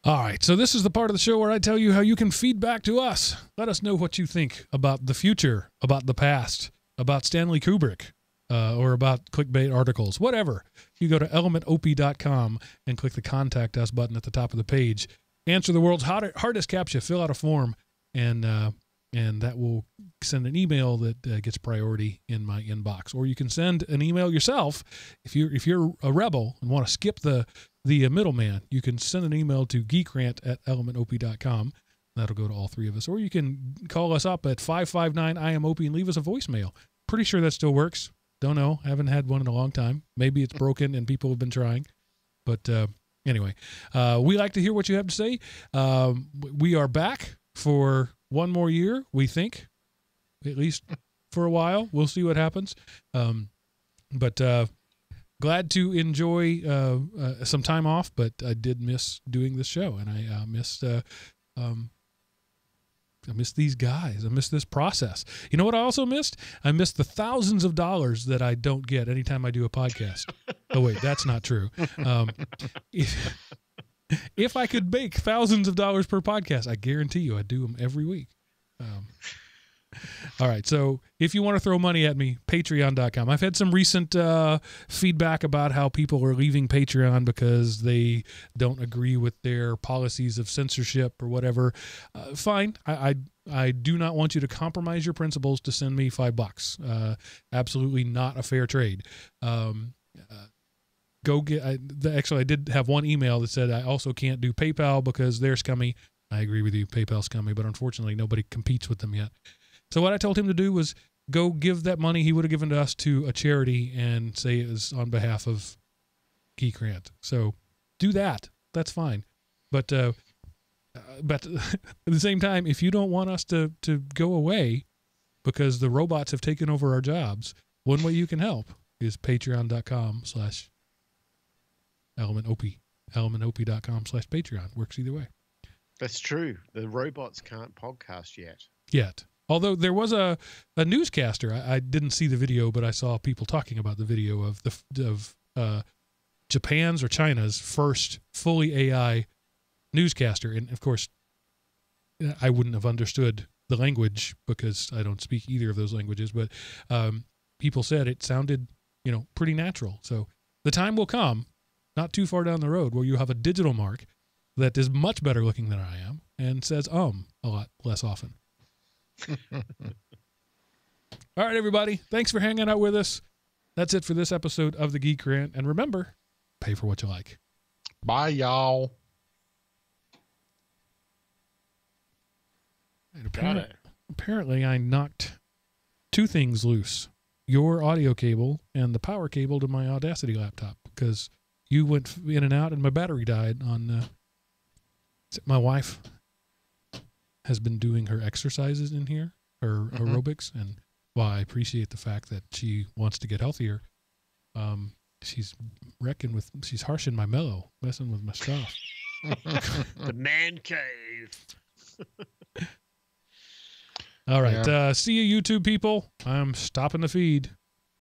All right. So this is the part of the show where I tell you how you can feed back to us. Let us know what you think about the future, about the past, about Stanley Kubrick. Or about clickbait articles, whatever. You go to elementop.com and click the Contact Us button at the top of the page. Answer the world's hardest CAPTCHA, fill out a form, and and that will send an email that gets priority in my inbox. Or you can send an email yourself. If you're a rebel and want to skip the middleman, you can send an email to geekrant@elementop.com. That'll go to all three of us. Or you can call us up at 559-IAM-OP and leave us a voicemail. Pretty sure that still works. Don't know. Haven't had one in a long time. Maybe it's broken and people have been trying. But anyway, we like to hear what you have to say. We are back for one more year, we think, at least for a while. We'll see what happens. But glad to enjoy some time off, but I did miss doing this show, and I missed these guys. I missed this process. You know what I also missed? I missed the thousands of dollars that I don't get anytime I do a podcast. Oh, wait, that's not true. If I could make thousands of dollars per podcast, I guarantee you I'd do them every week. All right. So if you want to throw money at me, patreon.com. I've had some recent feedback about how people are leaving Patreon because they don't agree with their policies of censorship or whatever. Fine. I do not want you to compromise your principles to send me $5. Absolutely not a fair trade. Actually, I did have one email that said I also can't do PayPal because they're scummy. I agree with you. PayPal's scummy, but unfortunately nobody competes with them yet. So what I told him to do was go give that money he would have given to us to a charity and say it was on behalf of GeekRant. So do that. That's fine. But at the same time, if you don't want us to go away because the robots have taken over our jobs, one way you can help is patreon.com/elementop. elementop.com/Patreon. Works either way. That's true. The robots can't podcast Yet. Although there was a newscaster. I didn't see the video, but I saw people talking about the video of Japan's or China's first fully AI newscaster. And of course, I wouldn't have understood the language because I don't speak either of those languages, but people said it sounded, pretty natural. So the time will come, not too far down the road, where you have a digital mark that is much better looking than I am and says a lot less often. All right, everybody. Thanks for hanging out with us. That's it for this episode of the Geek Rant. And remember, pay for what you like. Bye, y'all. And apparently I knocked two things loose. Your audio cable and the power cable to my Audacity laptop, because you went in and out and my battery died on... my wife has been doing her exercises in here, her aerobics, and while I appreciate the fact that she wants to get healthier, she's harshing my mellow, messing with my stuff. The man cave. All right. Yeah. See you, YouTube people. I'm stopping the feed.